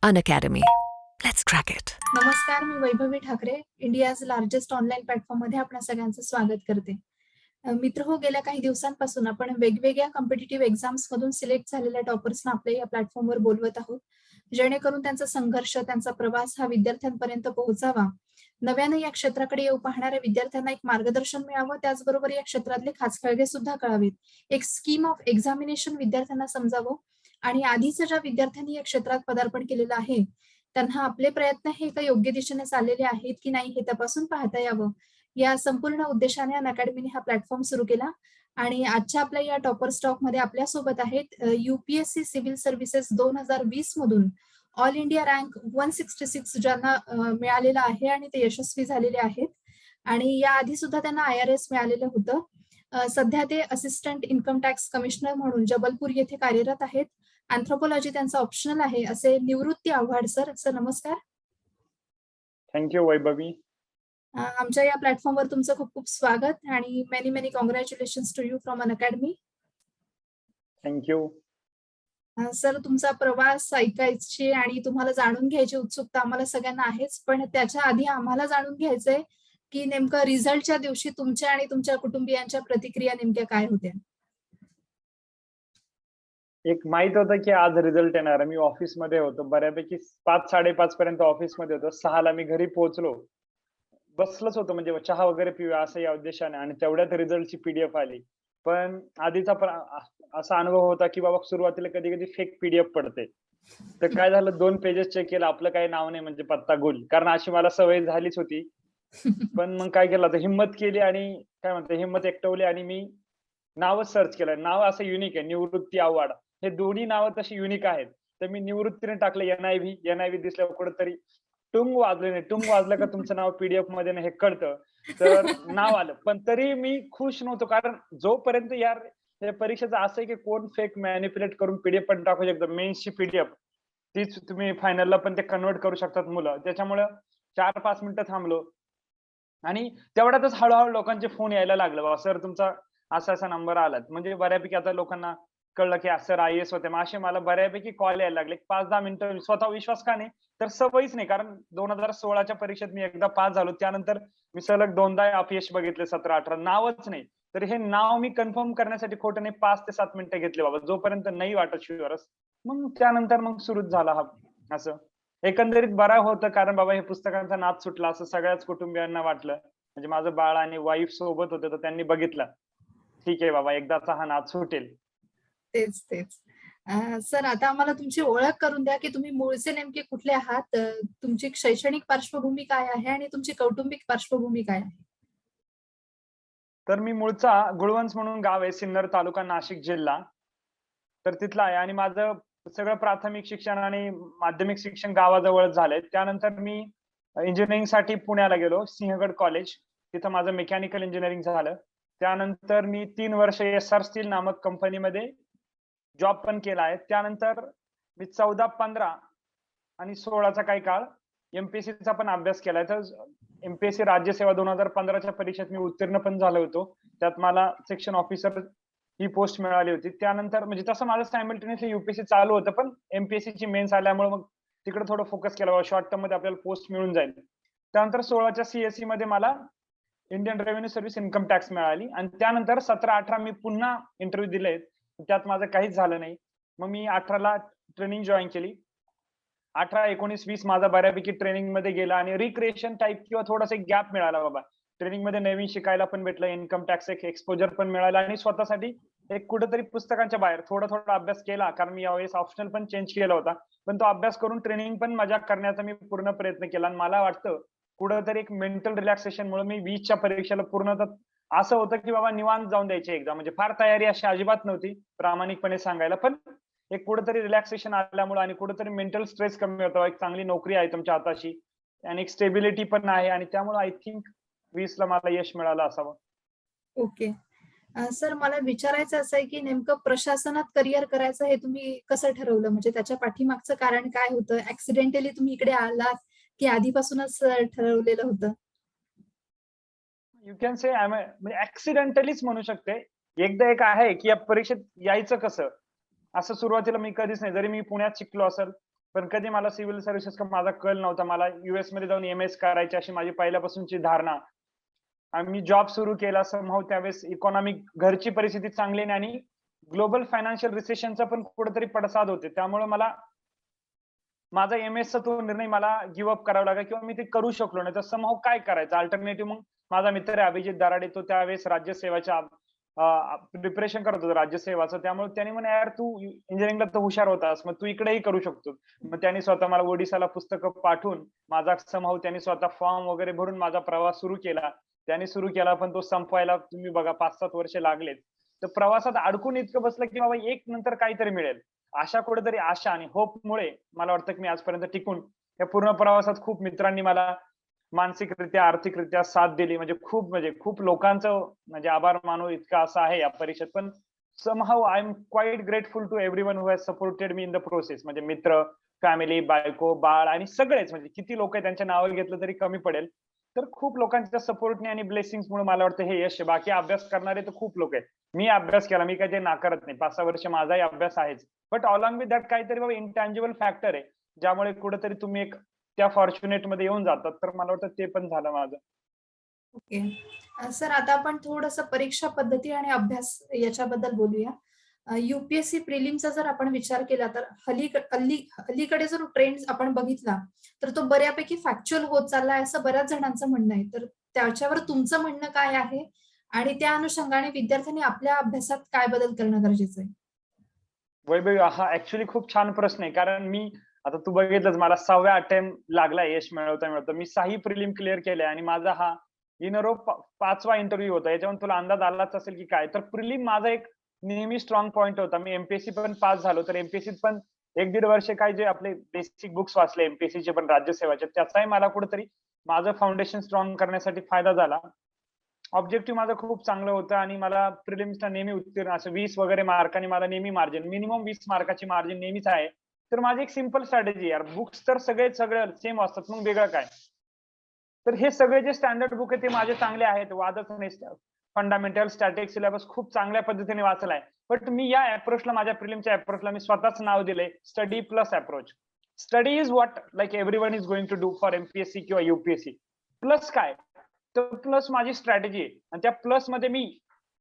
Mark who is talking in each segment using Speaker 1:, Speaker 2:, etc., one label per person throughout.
Speaker 1: Unacademy. Let's crack it.
Speaker 2: नमस्कार, मी Vaibhavi Thackeray. India's largest online प्लॅटफॉर्ममध्ये आपणा सगळ्यांचं स्वागत करते. मित्रहो, गेल्या काही दिवसांपासून आपण वेगवेगळ्या कॉम्पिटिटिव्ह एक्झाम्स मधून सिलेक्ट झालेल्या टॉपर्सना आपल्या या प्लॅटफॉर्मवर बोलवत आहोत, जेणेकरून त्यांचा संघर्ष, त्यांचा प्रवास हा विद्यार्थ्यांपर्यंत पोहोचावा. नव्याने या क्षेत्राकडे येऊ पाहणाऱ्या विद्यार्थ्यांना एक मार्गदर्शन मिळावं, त्याचबरोबर या क्षेत्रातले खाचखळगे सुद्धा कळावेत. एक स्कीम ऑफ एक्झामिनेशन विद्यार्थ्यांना समजावं आणि आधीच्या ज्या विद्यार्थ्यांनी या क्षेत्रात पदार्पण केलेलं आहे, त्यांना आपले प्रयत्न हे एका योग्य दिशेने चाललेले आहेत की नाही हे तपासून पाहता यावं, या संपूर्ण उद्देशाने अनअकॅडमीने हा प्लॅटफॉर्म सुरू केला. आणि आजच्या आपल्या या टॉपर स्टॉकमध्ये आपल्यासोबत आहेत UPSC सिव्हिल सर्व्हिसेस 2020 मधून ऑल इंडिया रँक 166 ज्यांना मिळालेला आहे आणि ते यशस्वी झालेले आहेत. आणि याआधी सुद्धा त्यांना IRS मिळालेलं होतं. सध्या ते असिस्टंट इन्कम टॅक्स कमिशनर म्हणून जबलपूर येथे कार्यरत आहेत. अँथ्रोपॉलॉजी त्यांचा ऑप्शनल आहे, असे निवृत्ती आव्हाड सर. नमस्कार.
Speaker 3: थँक्यू वैभवी.
Speaker 2: आमच्या या प्लॅटफॉर्मवर तुमचं खूप खूप स्वागत आणि many many congratulations to you from Unacademy.
Speaker 3: Thank you.
Speaker 2: Sir, तुमचा प्रवास ऐकायची आणि तुम्हाला जाणून घ्यायची उत्सुकता आम्हाला सगळ्यांना आहेच, पण त्याच्या आधी आम्हाला जाणून घ्यायचंय की नेमकं रिझल्टच्या दिवशी तुमच्या आणि तुमच्या कुटुंबियांच्या प्रतिक्रिया नेमक्या काय होत्या?
Speaker 3: एक माहित होतं की आज रिझल्ट येणार आहे. मी ऑफिसमध्ये होतो, बऱ्यापैकी 5-5:30 पर्यंत ऑफिसमध्ये होतो. 6ला मी घरी पोहोचलो. बसलोच होतो, म्हणजे चहा वगैरे पिऊया असं या उद्देशाने, आणि तेवढ्यात रिझल्टची PDF आली. पण आधीचा असा अनुभव होता की बाबा सुरुवातीला कधी कधी फेक PDF पडते. तर काय झालं, 2 पेजेस चेक केलं, आपलं काही नाव नाही, म्हणजे पत्ता गुल, कारण अशी मला सवय झालीच होती. पण मग काय केलं, तर हिंमत केली आणि काय म्हणते, हिंमत एकटवली आणि मी नावच सर्च केलं. नाव असं युनिक आहे, निवृत्ती आव्हाड. हे दोन्ही नावं तशी युनिक आहेत. तर मी निवृत्तीने टाकलं NIV दिसल्यावर कुठंतरी टुंग वाजले नाही. टुंग वाजलं का तुमचं नाव PDF मध्ये नाही हे कळतं. तर नाव आलं. पण तरी मी खुश नव्हतो, कारण जोपर्यंत यार या परीक्षेचं असं आहे की कोण फेक मॅनिप्युलेट करून PDF पण टाकू शकतं. मेन्सची PDF तीच तुम्ही फायनलला पण ते कन्व्हर्ट करू शकतात मुलं. त्याच्यामुळं 4-5 मिनिटं थांबलो आणि तेवढ्यातच हळूहळू लोकांचे फोन यायला लागले, बाबा सर तुमचा असा नंबर आलात. म्हणजे बऱ्यापैकी आता लोकांना कळलं की सर IAS होते. मग असे मला बऱ्यापैकी कॉल यायला लागले. 5-10 मिनिटं स्वतः विश्वास का नाही, तर सवयच नाही. कारण 2016च्या परीक्षेत मी एकदा पास झालो, त्यानंतर मी सलग 2दा अपयश बघितले, 17-18. नावच नाही. तर हे नाव मी कन्फर्म करण्यासाठी खोटं नाही 5 ते 7 मिनिटं घेतले बाबा, जोपर्यंत नाही वाटत शुअरच. मग त्यानंतर मग सुरूच झाला हा असं. एकंदरीत बरा होतं, कारण बाबा हे पुस्तकांचा नाद सुटला असं सगळ्याच कुटुंबियांना वाटलं. म्हणजे माझं बाळ आणि वाईफ सोबत होते, तर त्यांनी बघितलं, ठीक आहे बाबा एकदाचा हा नाद सुटेल.
Speaker 2: तेच. सर, आता आम्हाला तुमची ओळख करून द्या की तुम्ही मूळचे नेमके कुठले आहात? तुमची शैक्षणिक पार्श्वभूमी काय आहे आणि तुमची कौटुंबिक पार्श्वभूमी काय आहे?
Speaker 3: तर मी मूळचा गुळवंच म्हणून गाव आहे, सिन्नर तालुका, नाशिक जिल्हा. तर तिथला आहे आणि माझं सगळं प्राथमिक शिक्षण आणि माध्यमिक शिक्षण गावाजवळच झालंय. त्यानंतर मी इंजिनिअरिंगसाठी पुण्याला गेलो, सिंहगड कॉलेज. तिथं माझं मेकॅनिकल इंजिनिअरिंग झालं. त्यानंतर मी 3 वर्ष SR स्टील नामक कंपनीमध्ये जॉब पण केला आहे. त्यानंतर मी 14, 15 आणि 16चा काही काळ MPSCचा पण अभ्यास केलाय. तर MPSC राज्यसेवा 2015च्या परीक्षेत मी उत्तीर्ण पण झालो होतो. त्यात मला सेक्शन ऑफिसर ही पोस्ट मिळाली होती. त्यानंतर म्हणजे तसं माझं सायमल्टेनियसली UPSC चालू होतं, पण MPSCची मेन्स आल्यामुळे मग तिकडे थोडं फोकस केला, शॉर्ट टर्म मध्ये आपल्याला पोस्ट मिळून जाईल. त्यानंतर 16च्या CSE मध्ये मला Indian revenue service income tax मिळाली आणि त्यानंतर 17-18 मी पुन्हा इंटरव्ह्यू दिले, त्यात माझं काहीच झालं नाही. मग मी 18ला ट्रेनिंग जॉईन केली. 18, 19, 20 माझा बऱ्यापैकी ट्रेनिंग मध्ये गेला आणि रिक्रिएशन टाईप किंवा थोडासा एक गॅप मिळाला बाबा. ट्रेनिंग मध्ये नवीन शिकायला पण भेटलं, इन्कम टॅक्स एक एक्सपोजर पण मिळाला आणि स्वतःसाठी एक कुठेतरी पुस्तकांच्या बाहेर थोडा अभ्यास केला, कारण मी यावेळेस ऑप्शनल पण चेंज केला होता. पण तो अभ्यास करून ट्रेनिंग पण माझ्या करण्याचा मी पूर्ण प्रयत्न केला आणि मला वाटतं कुठेतरी एक मेंटल रिलॅक्सेशन मुळे मी 20च्या परीक्षेला पूर्णतः असं होतं की बाबा निवांत जाऊन द्यायची एक्झाम. म्हणजे फार तयारी अशी अजिबात नव्हती प्रामाणिकपणे सांगायला, पण एक कुठेतरी रिलॅक्सेशन आल्यामुळे आणि कुठेतरी मेंटल स्ट्रेस कमी होतो. एक चांगली नोकरी आहे तुमच्या हाताशी आणि एक स्टेबिलिटी पण आहे आणि त्यामुळे आय थिंक 20ला मला यश मिळालं असावं.
Speaker 2: ओके. सर, मला विचारायचं असं आहे की नेमकं प्रशासनात करिअर करायचं हे तुम्ही कसं ठरवलं? म्हणजे त्याच्या पाठीमागचं कारण काय होतं? ऍक्सिडेंटली तुम्ही इकडे आलात की आधीपासूनच ठरवलेलं होतं?
Speaker 3: यू कॅन से म्हणजे ऍक्सिडेंटलीच म्हणू शकते. एकदा एक आहे की या परीक्षेत यायचं कसं, असं सुरुवातीला मी कधीच नाही. जरी मी पुण्यात शिकलो असेल पण कधी मला सिव्हिल सर्व्हिसेस का माझा कल नव्हता. मला US मध्ये जाऊन MS करायची अशी माझी पहिल्यापासूनची धारणा. आणि मी जॉब सुरू केला समहाऊ त्यावेळेस इकॉनॉमिक घरची परिस्थिती चांगली नाही आणि ग्लोबल फायनान्शियल रिसेशनचा पण कुठेतरी पडसाद होते. त्यामुळे मला माझा MS चा तो निर्णय मला गिव्ह अप करावा लागला किंवा मी ते करू शकलो नाही. तर समहाऊ काय करायचं अल्टरनेटिव्ह मग माझा मित्र आहे अभिजित दराडे तो त्यावेळेस राज्यसेवाच्या प्रिपरेशन करत होता राज्यसेवाचं. त्यामुळे त्याने म्हणे यार तू इंजिनिअरिंगला तर हुशार होतास मग तू इकडेही करू शकतो. मग त्यांनी स्वतः मला ओडिशाला पुस्तकं पाठवून माझा समहाऊ त्यांनी स्वतः फॉर्म वगैरे भरून माझा प्रवास सुरू केला. त्यांनी सुरू केला पण तो संपवायला तुम्ही बघा 5-7 वर्ष लागलेत. तर प्रवासात अडकून इतकं बसलं की बाबा एक नंतर काहीतरी मिळेल. अशा कुठेतरी आशा आणि होपमुळे मला वाटतं की मी आजपर्यंत टिकून या पूर्ण प्रवासात खूप मित्रांनी मला मानसिकरित्या, आर्थिकरित्या साथ दिली. म्हणजे खूप लोकांचं म्हणजे आभार मानू इतकं असं आहे या परीक्षेत. पण somehow I am quite grateful to everyone who has supported me in the process. म्हणजे मित्र, फॅमिली, बायको, बाळ आणि सगळेच म्हणजे किती लोक त्यांच्या नावावर घेतलं तरी कमी पडेल. तर खूप लोकांच्या सपोर्टने आणि ब्लेसिंग्समुळे मला वाटतं हे यश आहे. बाकी अभ्यास करणारे तर खूप लोक आहेत. मी अभ्यास केला, मी काही ते नाकारत नाही. 5-6 वर्ष माझाही अभ्यास आहेच. बट अलॉंग विथ दॅट काहीतरी बाबा इंटँजिबल फॅक्टर आहे, ज्यामुळे कुठेतरी तुम्ही एक त्या फॉर्च्युनेट मध्ये येऊन जातात. तर मला वाटतं ते पण झालं माझं.
Speaker 2: ओके. सर आता आपण थोडंसं परीक्षा पद्धती आणि अभ्यास याच्याबद्दल बोलूया. UPSC प्रिलिमचा जर आपण विचार केला तर अलीकडे जर ट्रेंड आपण बघितला, तर तो बऱ्यापैकी फॅक्च्युअल होत चाललाय असं बऱ्याच जणांचं म्हणणं आहे. तर त्याच्यावर तुमचं म्हणणं काय आहे? आणि त्या अनुषंगाने विद्यार्थ्यांनी आपल्या अभ्यासात काय बदल करणं गरजेचं आहे?
Speaker 3: वैभव हा ऍक्च्युली खूप छान प्रश्न आहे. कारण मी आता तू बघितलंच मला 6व्या अटेम्प्ट लागला यश मिळवता. मी 6ही प्रिलिम क्लिअर केले आणि माझा हा इन अ रो 5वा इंटरव्ह्यू होता. याच्यावरून तुला अंदाज आलाच असेल की काय. तर प्रिलिम माझा एक नेहमी स्ट्रॉंग पॉईंट होता. मी MPSC पण पास झालो. तर MPSC पण 1-1.5 वर्ष काय जे आपले बेसिक बुक्स वाचले MPSC चे पण राज्यसेवाचे, त्याचाही मला कुठेतरी माझं फाउंडेशन स्ट्रॉंग करण्यासाठी फायदा झाला. ऑब्जेक्टिव्ह माझं खूप चांगलं होतं आणि मला प्रिलिम्सला नेहमी उत्तीर्ण असं 20 वगैरे मार्कांनी मला नेहमी मार्जिन मिनिमम 20 मार्काची मार्जिन नेहमीच आहे. तर माझी एक सिंपल स्ट्रॅटेजी यार, बुक्स तर सगळे सेम असतात, मग वेगळं काय? तर हे सगळे जे स्टँडर्ड बुक आहे ते माझे चांगले आहेत. वादच नाही. फंडामेंटल, स्टॅटिक सिलेबस खूप चांगल्या पद्धतीने वाचलाय. बट मी या अप्रोचला माझ्या प्रिलिमच्या अप्रोचला मी स्वतःच नाव दिलंय study plus approach. Study is what like everyone is going to do for MPSC किंवा UPSC. प्लस काय? तर प्लस माझी स्ट्रॅटेजी आहे आणि त्या प्लस मध्ये मी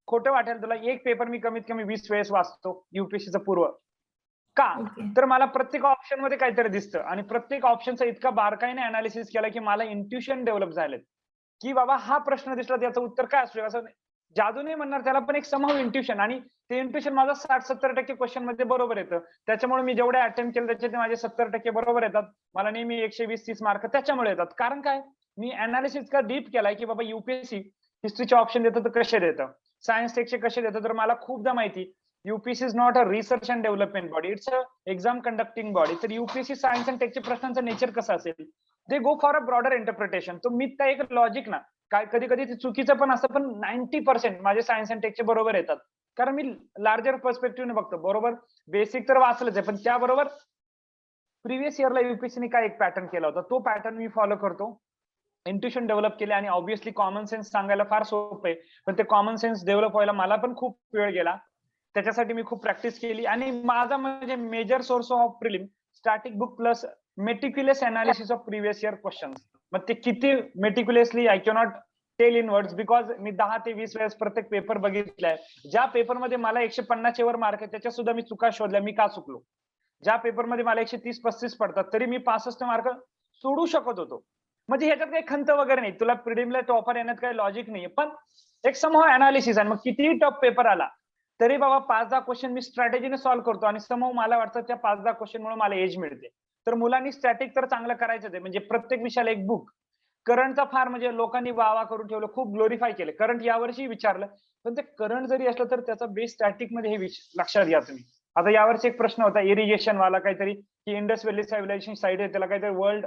Speaker 3: खोटं वाटेल तुला एक पेपर मी कमीत कमी 20 वेळेस वाचतो UPSCचा पूर्व. का?
Speaker 2: ओके.
Speaker 3: तर मला प्रत्येक ऑप्शन मध्ये काहीतरी दिसतं आणि प्रत्येक ऑप्शनचा इतका बारकाईने अनालिसिस केला की मला इंट्युशन डेव्हलप झालेत की बाबा हा प्रश्न दिसला त्याचं उत्तर काय असू असं जादू नाही म्हणणार त्याला, पण एक समहाऊ इंट्युशन. आणि ते इंट्युशन माझं 60-70% क्वेश्चन मध्ये बरोबर येतं. त्याच्यामुळे मी जेवढे अटेम्प्ट केले त्याच्यात माझे 70% बरोबर येतात. मला नेहमी 120-30 मार्क त्याच्यामुळे येतात. कारण काय? मी अनालिसिस का डीप केलाय की बाबा UPSC हिस्ट्रीचे ऑप्शन देतं तर कसे देतं, सायन्स टेकचे कसे देतं. तर मला खूपदा माहिती UPSC is not a research and development body, it's a exam conducting body. तर UPSC सायन्स अँड टेकच्या प्रश्नांचं नेचर कसं असेल, they go for a broader interpretation. तो मी एक लॉजिक ना काय कधी कधी ते चुकीचं पण असतं, पण 90% माझे सायन्स अँड टेकचे बरोबर येतात. कारण मी लार्जर पर्स्पेक्टिव्हने बघतो. बरोबर बेसिक तर वाचलंच आहे, पण त्याबरोबर प्रिव्हियस इयरला युपीएससीने काय एक पॅटर्न केला होता, तो पॅटर्न मी फॉलो करतो. इंट्युशन डेव्हलप केले आणि ऑब्व्हियसली कॉमन सेन्स सांगायला फार सोपं आहे, पण ते कॉमन सेन्स डेव्हलप व्हायला मला पण खूप वेळ गेला. त्याच्यासाठी मी खूप प्रॅक्टिस केली आणि माझा म्हणजे major source of prelim static book plus meticulous analysis of previous year questions. मग ते किती meticulously I cannot tell in words, because मी 10 ते 20 वेळेस प्रत्येक पेपर बघितलाय. ज्या पेपरमध्ये मला 150 वर मार्क आहे त्याच्या सुद्धा मी चुका शोधल्या, मी का चुकलो. ज्या पेपरमध्ये मला 130-35 पडतात तरी मी 65 मार्क सोडू शकत होतो. म्हणजे ह्याच्यात काही खंत वगैरे नाही, तुला प्रिलिमला टॉपर येण्यात काही लॉजिक नाहीये, पण एक समहाऊ अनालिसिस. आणि मग कितीही टफ पेपर आला तरी बाबा 5-10 क्वेश्चन मी स्ट्रॅटेजीने सॉल्व्ह करतो आणि समहाऊ मला वाटतं त्या 5-10 क्वेश्चनमुळे मला एज मिळते. तर मुलांनी स्टॅटिक तर चांगलं करायचंच आहे. म्हणजे प्रत्येक विषयाला एक बुक. करंटचा फार म्हणजे लोकांनी वावा करून ठेवलं, खूप ग्लोरीफाय केलं. करंट यावर्षी विचारलं, पण ते करंट जरी असलं तर त्याचा बेस स्टॅटिक मध्ये हे लक्षात घ्या तुम्ही. आता यावर्षी एक प्रश्न होता इरिगेशन वाला काहीतरी, की इंडस व्हॅली सिव्हिलायझेशन साईट आहे, त्याला काहीतरी वर्ल्ड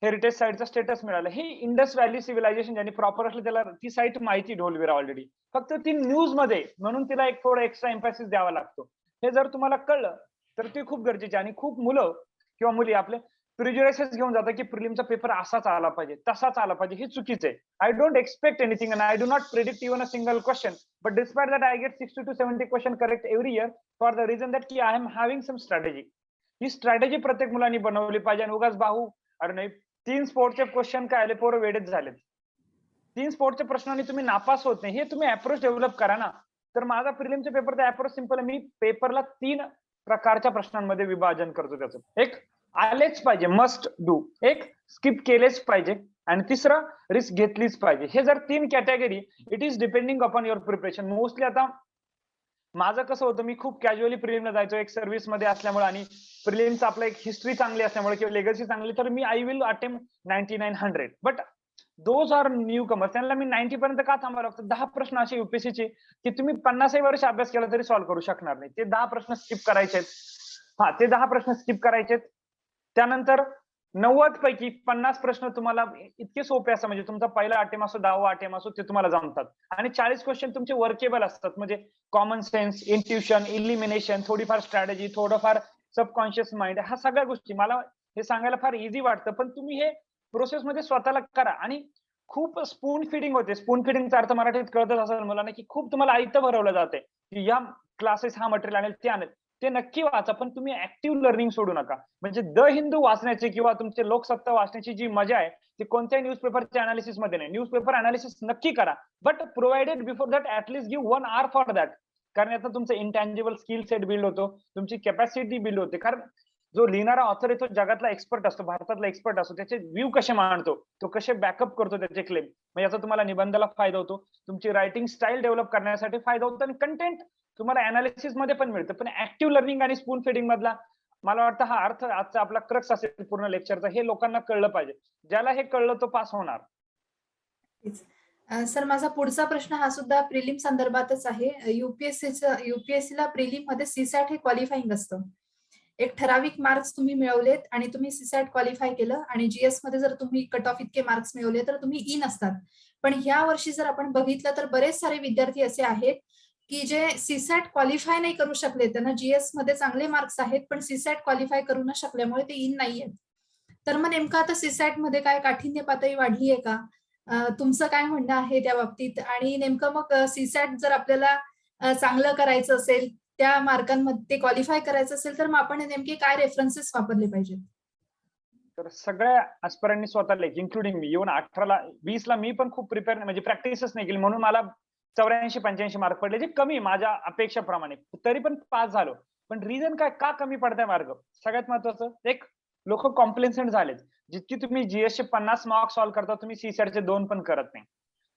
Speaker 3: हेरिटेज साईटचा स्टेटस मिळाला. हे इंडस व्हॅली सिव्हिलायझेशन ज्यांनी प्रॉपर असलं त्याला ती साईट माहिती ढोलविरा ऑलरेडी, फक्त ती न्यूज मध्ये म्हणून तिला एक थोडं एक्स्ट्रा एम्फॅसिस द्यावा लागतो. हे जर तुम्हाला कळलं तर ते खूप गरजेचे. आणि खूप मुलं किंवा मुली आपले प्रिज्युडायसेस घेऊन जातात की प्रिलिमचा पेपर असाच आला पाहिजे, तसाच आला पाहिजे. हे चुकीचं आहे. I don't expect anything and I do not predict even a single question, but despite that I get 60 to 70 question correct every year for the reason that की I am having some strategy. ही strategy प्रत्येक मुलांनी बनवली पाहिजे. आणि उगाच अरे नाही 3 स्पोर्टचे क्वेश्चन काय आले, पोरं वेडेच झालेत. 3 स्पोर्टच्या प्रश्नांनी तुम्ही नापास होत नाही, हे तुम्ही अप्रोच डेव्हलप करा ना. तर माझा प्रिलिमच्या पेपरचा अप्रोच सिंपल आहे. मी पेपरला 3 प्रकारच्या प्रश्नांमध्ये विभाजन करतो त्याचं. एक आलेच पाहिजे, मस्ट डू. एक स्किप केलेच पाहिजे. आणि तिसरं रिस्क घेतलीच पाहिजे. हे जर 3 category, it is depending upon your preparation. Mostly आता माझं कसं होतं, मी खूप कॅज्युअली प्रिलिमला जायचो एक सर्व्हिस मध्ये असल्यामुळे, आणि प्रिलिमचं आपलं एक हिस्ट्री चांगली असल्यामुळे किंवा लेगसी चांगली, तर मी I will attempt 99-100. But those are newcomers, त्यांना मी 90 पर्यंत का थांबावं लागतं? 10 प्रश्न असे युपीएससीचे की तुम्ही 50 वर्ष अभ्यास केला तरी सॉल्व्ह करू शकणार नाही. ते 10 प्रश्न स्किप करायचे. ते 10 प्रश्न स्किप करायचे. त्यानंतर 90 पैकी 50 प्रश्न तुम्हाला इतके सोपे असतात, म्हणजे तुमचा पहिला अटेम्प्ट असो, 10वा अटेम्प्ट असो, ते तुम्हाला जमतात. आणि 40 क्वेश्चन तुमचे वर्केबल असतात, म्हणजे कॉमन सेन्स, इंट्युशन, इलिमिनेशन, थोडीफार स्ट्रॅटेजी, थोडंफार सबकॉन्शियस माइंड, ह्या सगळ्या गोष्टी मला हे सांगायला फार इझी वाटतं, पण तुम्ही हे प्रोसेसमध्ये स्वतःला करा. आणि खूप स्पून फिडिंग होते. स्पून फिडिंगचा अर्थ मराठीत कळतच असेल मुलांना, की खूप तुम्हाला आयतं भरवलं जाते, की या क्लासेस हा मटेरियल आणेल, ते आणेल. ते नक्की वाचा, पण तुम्ही ऍक्टिव्ह लर्निंग सोडू नका. म्हणजे द हिंदू वाचण्याची किंवा तुमचे लोकसत्ता वाचण्याची जी मजा आहे, ती कोणत्याही न्यूजपेपरच्या अनालिसिस मध्ये नाही. न्यूजपेपर अनालिसिस नक्की करा, but provided before that at least give 1 hour for that. कारण आता तुमचं इंटँजिबल स्किल सेट बिल्ड होतो, तुमची कॅपॅसिटी बिल्ड होते. कारण जो लिहिणारा ऑथर आहे तो जगातला एक्सपर्ट असतो, भारतातला एक्सपर्ट असतो. त्याचे व्ह्यू कसे मांडतो, तो कसे बॅकअप करतो त्याचे क्लेम, म्हणजे याचा तुम्हाला निबंधाला फायदा होतो, तुमची रायटिंग स्टाईल डेव्हलप करण्यासाठी फायदा होतो, आणि कंटेंट तुम्हाला अनालिसिस मध्ये पण मिळतं. पण ऍक्टिव्ह लर्निंग आणि स्पून फिडिंग मधला मला वाटतं हा अर्थ आजचा आपला क्रक्स असेल पूर्ण लेक्चरचा. हे लोकांना कळलं पाहिजे. ज्याला हे कळलं तो पास होणार.
Speaker 2: सर, माझा पुढचा प्रश्न हा सुद्धा प्रिलिम संदर्भातच आहे. युपीएससीला प्रिलिम मध्ये सीसॅट हे क्वालिफाईंग असतं. एक ठराविक मार्क्स तुम्ही मिळवलेत आणि तुम्ही सीसॅट क्वालिफाय केलं, आणि जीएस मध्ये जर तुम्ही कट ऑफ इतके मार्क्स मिळवले तर तुम्ही इन असतात. पण ह्या वर्षी जर आपण बघितलं तर बरेच सारे विद्यार्थी असे आहेत की जे सीसॅट क्वालिफाय नाही करू शकले. त्यांना जीएस मध्ये चांगले मार्क्स आहेत, पण सीसॅट क्वालिफाय करू न शकल्यामुळे ते इन नाहीयेत. तर मग नेमकं आता सीसॅट मध्ये काय काठिण्य पातळी वाढली आहे का? तुमचं काय म्हणणं आहे त्या बाबतीत? आणि नेमकं मग सीसॅट जर आपल्याला चांगलं करायचं असेल, त्या मार्कांमध्ये ते क्वालिफाय करायचं असेल, तर मग आपण नेमके काय रेफरन्सेस वापरले पाहिजेत?
Speaker 3: तर सगळ्या ऍस्पिरंटनी स्वतःला, इन्क्लुडिंग मी, इव्हन 18ला 20ला मी पण खूप प्रिपेअर, म्हणजे प्रॅक्टिसच नाही केली, म्हणून मला 84-85 मार्क पडले, जे कमी माझ्या अपेक्षेप्रमाणे, तरी पण पास झालो. पण रिझन काय, का कमी पडताय मार्क? सगळ्यात महत्वाचं, एक, लोक कॉम्प्लेसेंट झालेत. जितकी तुम्ही जीएस चे 50 मार्क्स सॉल्व्ह करता, तुम्ही सीसॅटचे 2 पण करत नाही.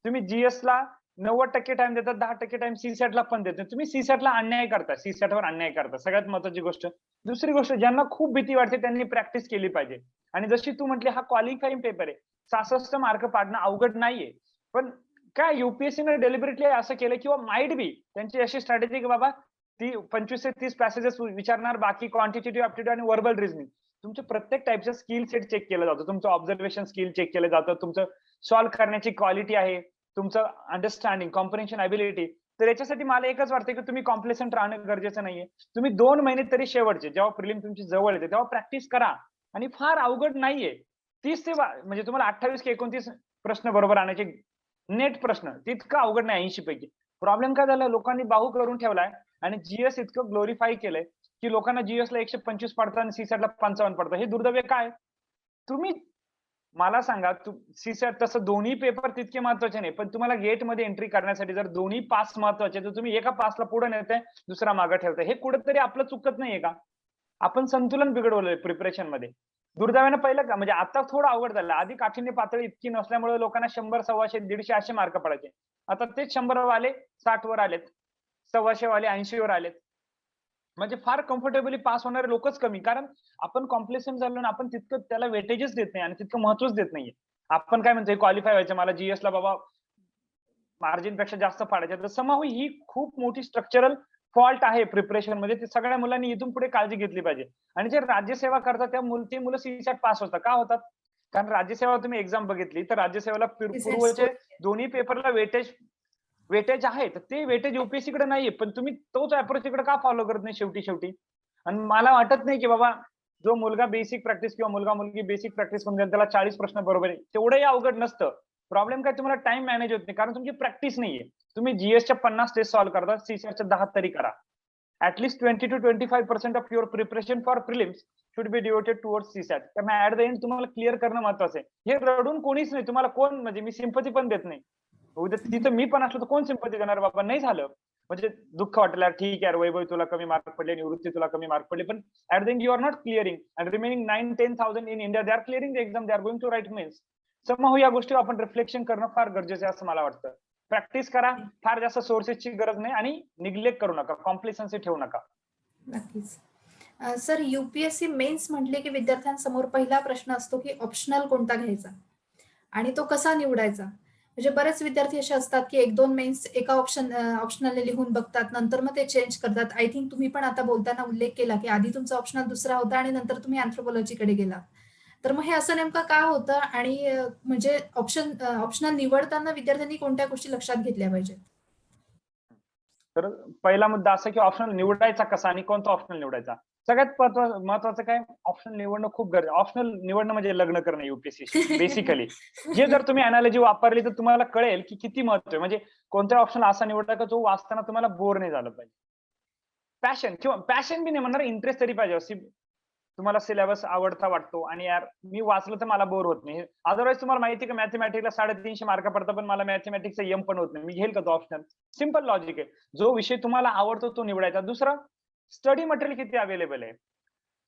Speaker 3: तुम्ही जीएस ला 90% टाइम देतात, 10% टाइम सीसॅट ला पण देतात. तुम्ही सीसॅट ला अन्याय करता, सीसॅट वर अन्याय करता. सगळ्यात महत्वाची गोष्ट. दुसरी गोष्ट, ज्यांना खूप भीती वाटते त्यांनी प्रॅक्टिस केली पाहिजे. आणि जशी तू म्हटली, हा क्वालिफाईंग पेपर आहे, 66 मार्क पाडणं अवघड नाहीये. पण काय युपीएससीने डेलिबरेटली असं केलं, किंवा माइट बी त्यांची अशी स्ट्रॅटेजी की बाबा ती 25 ते 30 पॅसेजेस विचारणार, बाकी क्वांटिटेटिव्ह ऍप्टिट्यूड आणि व्हर्बल रिझनिंग. तुमचे प्रत्येक टाइपचं स्किल सेट चेक केलं जातं, तुमचं ऑब्झर्वेशन स्किल चेक केलं जातं, तुमचं सॉल्व्ह करण्याची क्वालिटी आहे, तुमचं अंडरस्टँडिंग, कॉम्प्रिहेन्शन ॲबिलिटी. तर याच्यासाठी मला एकच वाटतं की तुम्ही कॉम्प्लेसंट राहणं गरजेचं नाहीये. तुम्ही 2 महिने तरी शेवटचे, जेव्हा प्रिलिम तुमची जवळ येते तेव्हा प्रॅक्टिस करा. आणि फार अवघड नाहीये. 30 ते म्हणजे तुम्हाला 28 की 29 प्रश्न बरोबर आणायचे, नेट प्रश्न, तितकं अवघड नाही 80 पैकी. प्रॉब्लेम काय झाला, लोकांनी बाहू करून ठेवलाय आणि जीएस इतकं ग्लोरीफाय केलंय की लोकांना जीएस ला 125 पडतात आणि सीसॅट ला 55 पडतात. हे दुर्दैव काय? तुम्ही मला सांगा, सीसॅट तसं दोन्ही पेपर तितके महत्वाचे नाही, पण तुम्हाला गेट मध्ये एंट्री करण्यासाठी जर दोन्ही पास महत्वाचे, तर तुम्ही एका पासला पुढे नेताय, दुसरा मागे ठेवताय. हे कुठेतरी आपलं चुकत नाहीये का? आपण संतुलन बिघडवलंय प्रिपरेशन मध्ये. दुर्दैवानं पहिलं का, म्हणजे आता थोडं अवघड झालं. आधी काठिण्य पातळी इतकी नसल्यामुळे लोकांना 100, 125, 150 असे मार्क पडायचे. आता तेच 100 वाले 60 वर आलेत, 125 वाले 80 वर आलेत. म्हणजे फार कम्फर्टेबली पास होणारे लोकच कमी. कारण आपण कॉम्प्लेसेंट झालो ना, आपण तितकं त्याला वेटेजेस देत नाही आणि तितकं महत्वच देत नाहीये. आपण काय म्हणतोय, क्वालिफाय व्हायचं, मला जीएस ला बाबा मार्जिन पेक्षा जास्त पाडायचं. तर समाव ही खूप मोठी स्ट्रक्चरल फॉल्ट आहे प्रिपरेशन मध्ये. ते सगळ्या मुलांनी इथून पुढे काळजी घेतली पाहिजे. आणि जे राज्यसेवा करतात ते मुलं सीसॅट पास होतात. का होतात? कारण राज्यसेवा तुम्ही एक्झाम बघितली तर राज्यसेवेला पूर्वचे दोन्ही पेपरला वेटेज आहे, तर ते वेटेज युपीएससी कडे नाहीये. पण तुम्ही तोच अप्रोच इकडे का फॉलो करत नाही शेवटी? आणि मला वाटत नाही की बाबा जो मुलगा बेसिक प्रॅक्टिस किंवा मुलगा मुलगी बेसिक प्रॅक्टिस करून त्याला 40 प्रश्न बरोबर आहे, तेवढंही अवघड नसतं. प्रॉब्लेम काय, तुम्हाला टाइम मॅनेज होत नाही, कारण तुमची प्रॅक्टिस नाहीये. तुम्ही जीएसच्या 50 टेस्ट सॉल्व्ह करता, सीसॅटच्या 10 तरी करा. At least 20 to 25% of your preparation for prelims should be devoted towards CSAT. कारण ऍट द एंड तुम्हाला क्लिअर करणं महत्वाचं आहे. हे रडून कोणीच नाही, तुम्हाला कोण म्हणजे मी सिंपथी पण देत नाही. उद्या तिथं मी पण असलो तर कोण सिंपथी देणार, बाबा नाही झालं म्हणजे दुःख वाटलं, ठीक आहे वैभव तुला कमी मार्क पडले, निवृत्ती तुला कमी मार्क पडले, पण at the end you are not clearing and remaining 9-10,000 in India they are clearing the exam, they are going to write mains. Somehow या गोष्टी आपण रिफ्लेक्शन करणं फार गरजेचं आहे असं मला वाटतं. प्रॅक्टिस करा, फार जास्त सोर्सेसची गरज नाही आणि निग्लेक्ट करू नका, कॉम्प्लिसन्सी ठेवू नका.
Speaker 2: नक्कीच. सर युपीएससी मेन्स म्हटले की विद्यार्थ्यांसमोर पहिला प्रश्न असतो की ऑप्शनल कोणता घ्यायचा आणि तो कसा निवडायचा. म्हणजे बरेच विद्यार्थी असे असतात की 1-2 मेन्स एका ऑप्शनल लिहून बघतात, नंतर मग ते चेंज करतात. आय थिंक तुम्ही पण आता बोलताना उल्लेख केला की आधी तुमचा ऑप्शनल दुसरा होता आणि नंतर तुम्ही अँथ्रोपॉलॉजीकडे गेलात. तर मग हे असं नेमकं का होतं आणि म्हणजे ऑप्शनल निवडताना विद्यार्थ्यांनी कोणत्या गोष्टी लक्षात घेतल्या पाहिजेत?
Speaker 3: तर पहिला मुद्दा असा की ऑप्शनल निवडायचा कसा आणि कोणता ऑप्शनल निवडायचा. सगळ्यात महत्वाचं काय, ऑप्शनल निवडणं खूप गरजेचं. ऑप्शनल निवडणं म्हणजे लग्न करणं युपीएससी बेसिकली. हे जर तुम्ही अनालॉजी वापरली तर तुम्हाला कळेल की किती महत्व आहे. म्हणजे कोणत्या ऑप्शन असा निवडता का जो वाचताना तुम्हाला बोर नाही झालं पाहिजे. पॅशन किंवा पॅशन बी नाही म्हणणार, इंटरेस्ट तरी पाहिजे. तुम्हाला सिलेबस आवडता वाटतो आणि यार मी वाचलं तर मला बोर होत नाही. अदरवाईज तुम्हाला माहिती का मॅथमॅटिक्सला 350 मार्क पडतात, पण मला मॅथमॅटिक्सचा एम पण होत नाही, मी घेईल का तो ऑप्शन? सिंपल लॉजिक आहे. जो विषय तुम्हाला आवडतो तो निवडायचा. दुसरं, स्टडी मटेरियल किती अवेलेबल आहे.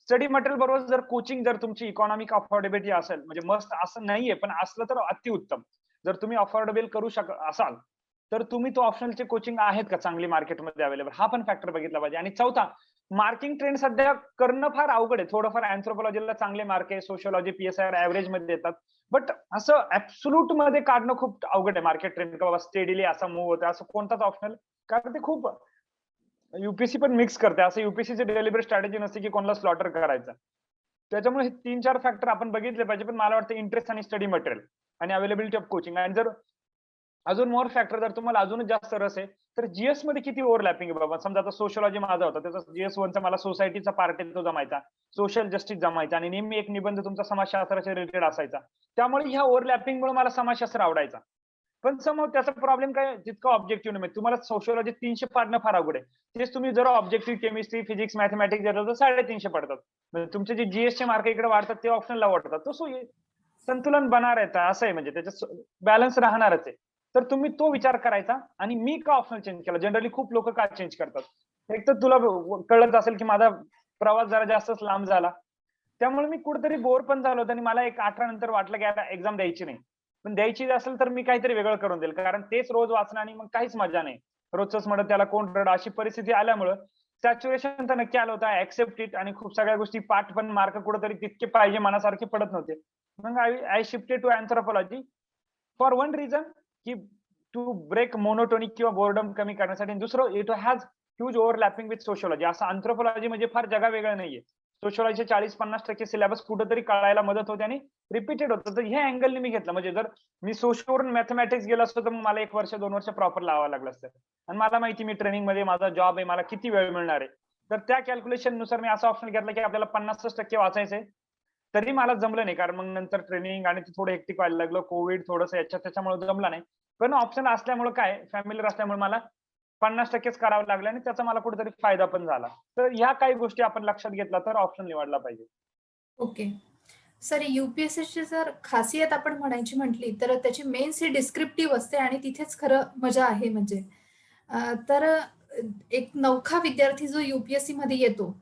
Speaker 3: स्टडी मटेरियल बरोबर जर कोचिंग जर तुमची इकॉनॉमिक अफोर्डेबिलिटी असेल, म्हणजे मस्त असं नाहीये पण असलं तर अतिउत्तम. जर तुम्ही अफोर्डेबल करू असाल तर तुम्ही तो ऑप्शनलचे कोचिंग आहेत का चांगली मार्केटमध्ये अवेलेबल, हा पण फॅक्टर बघितला पाहिजे. आणि चौथा, मार्किंग ट्रेंड सध्या करणं फार अवघड आहे. थोडंफार अँथ्रोपॉलॉजीला चांगले मार्क आहे, सोशियोलॉजी पीएसआर ऍव्हरेज मध्ये येतात, बट असं ऍब्सोल्यूट मध्ये काढणं खूप अवघड आहे मार्केट ट्रेंड का बाबा स्टेडीली असा मूव्ह होतं असं कोणताच ऑप्शनल. कारण ते खूप युपीएससी पण मिक्स करते. असं युपीएससीची डेलिबरेट स्ट्रॅटेजी नसते की कोणाला स्लॉटर करायचं. त्याच्यामुळे हे 3-4 फॅक्टर आपण बघितले पाहिजे. पण मला वाटतं इंटरेस्ट आणि स्टडी मटेरियल आणि अवेलेबिलिटी ऑफ कोचिंग. आणि जर अजून मोर फॅक्टर जर तुम्हाला अजूनच जास्त रस आहे तर जीएस मध्ये किती ओव्हरलॅपिंग आहे बाबा. समजा आता सोशियोलॉजी माझा होता, त्याचा जीएस 1चा मला सोसायटीचा पार्ट आहे तो जमायचा, सोशल जस्टिस जमायचा आणि नेहमी एक निबंध तुमचा समाजशास्त्राच्या रिलेटेड असायचा. त्यामुळे ह्या ओव्हरलॅपिंगमुळे मला समाजशास्त्र आवडायचा. पण समोर त्याचा प्रॉब्लेम काय, जितका ऑब्जेक्टिव्ह नाही तुम्हाला सोशियोलॉजी 300 पाडणं फार अवघड आहे. तेच तुम्ही जर ऑब्जेक्टिव्ह केमिस्ट्री, फिजिक्स, मॅथमॅटिक्स देतात तर 350 पडतात. म्हणजे तुमचे जे जीएस चे मार्क इकडे वाढतात ते ऑप्शनला वाढतात. तो संतुलन बनार आहे, असं आहे म्हणजे त्याच्यात बॅलन्स राहणारच आहे. तर तुम्ही तो विचार करायचा. आणि मी का ऑप्शनल चेंज केला, जनरली खूप लोक का चेंज करतात. एक तर तुला कळत असेल की माझा प्रवास जरा जास्तच लांब झाला, त्यामुळे मी कुठेतरी बोर पण झालो होतो आणि मला एक 18 नंतर वाटलं की आता एक्झाम द्यायची नाही. पण द्यायची असेल तर मी काहीतरी वेगळं करून देईल, कारण तेच रोज वाचणं आणि मग काहीच मजा नाही. रोजच म्हणत त्याला कोण रड, अशी परिस्थिती आल्यामुळं सॅच्युरेशन तर नक्की आलं होतं. I accept it. आणि खूप सगळ्या गोष्टी पाठ पण मार्क कुठेतरी तितके पाहिजे मनासारखे पडत नव्हते. मग I shifted to anthropology for one reason की टू ब्रेक मोनोटोनिक किंवा बोर्डम कमी करण्यासाठी. दुसरं, it has huge overlapping with sociology. असं अँथ्रोपॉलॉजी म्हणजे फार जगा वेगळं नाहीये. सोशियोलॉजीचे 40-50% सिलेबस कुठेतरी कळायला मदत होते आणि रिपीटेड होतं. तर ह्या अँगलने मी घेतलं. म्हणजे जर मी सोशियोवरून मॅथमॅटिक्स गेलो असतो तर मग मला 1 वर्ष 2 वर्ष प्रॉपर लावावं लागलं असतं. आणि मला माहिती मी ट्रेनिंग मध्ये माझा जॉब आहे, मला किती वेळ मिळणार आहे. तर त्या कॅल्क्युलेशन नुसार मी असा ऑप्शन घेतला की आपल्याला 50% वाचायचंय. तरी मला जमलं नाही, कारण मग नंतर ट्रेनिंग आणि ते थोडं हेक्टिक व्हायला लागलं, कोविड थोडंसं त्याच्यामुळे जमलं नाही. पण ऑप्शन असल्यामुळे काय, फॅमिलीवर असल्यामुळे मला 50%च करावं लागलं आणि त्याचा मला कुठेतरी फायदा पण झाला. तर ह्या काही गोष्टी आपण लक्षात घेतला तर ऑप्शन निवडला पाहिजे.
Speaker 2: ओके. सर युपीएससीची जर खासियत आपण म्हणायची म्हटली तर त्याची मेन्स ही डिस्क्रिप्टिव्ह असते आणि तिथेच खरं मजा आहे म्हणजे. तर एक नवखा विद्यार्थी जो युपीएससी मध्ये येतो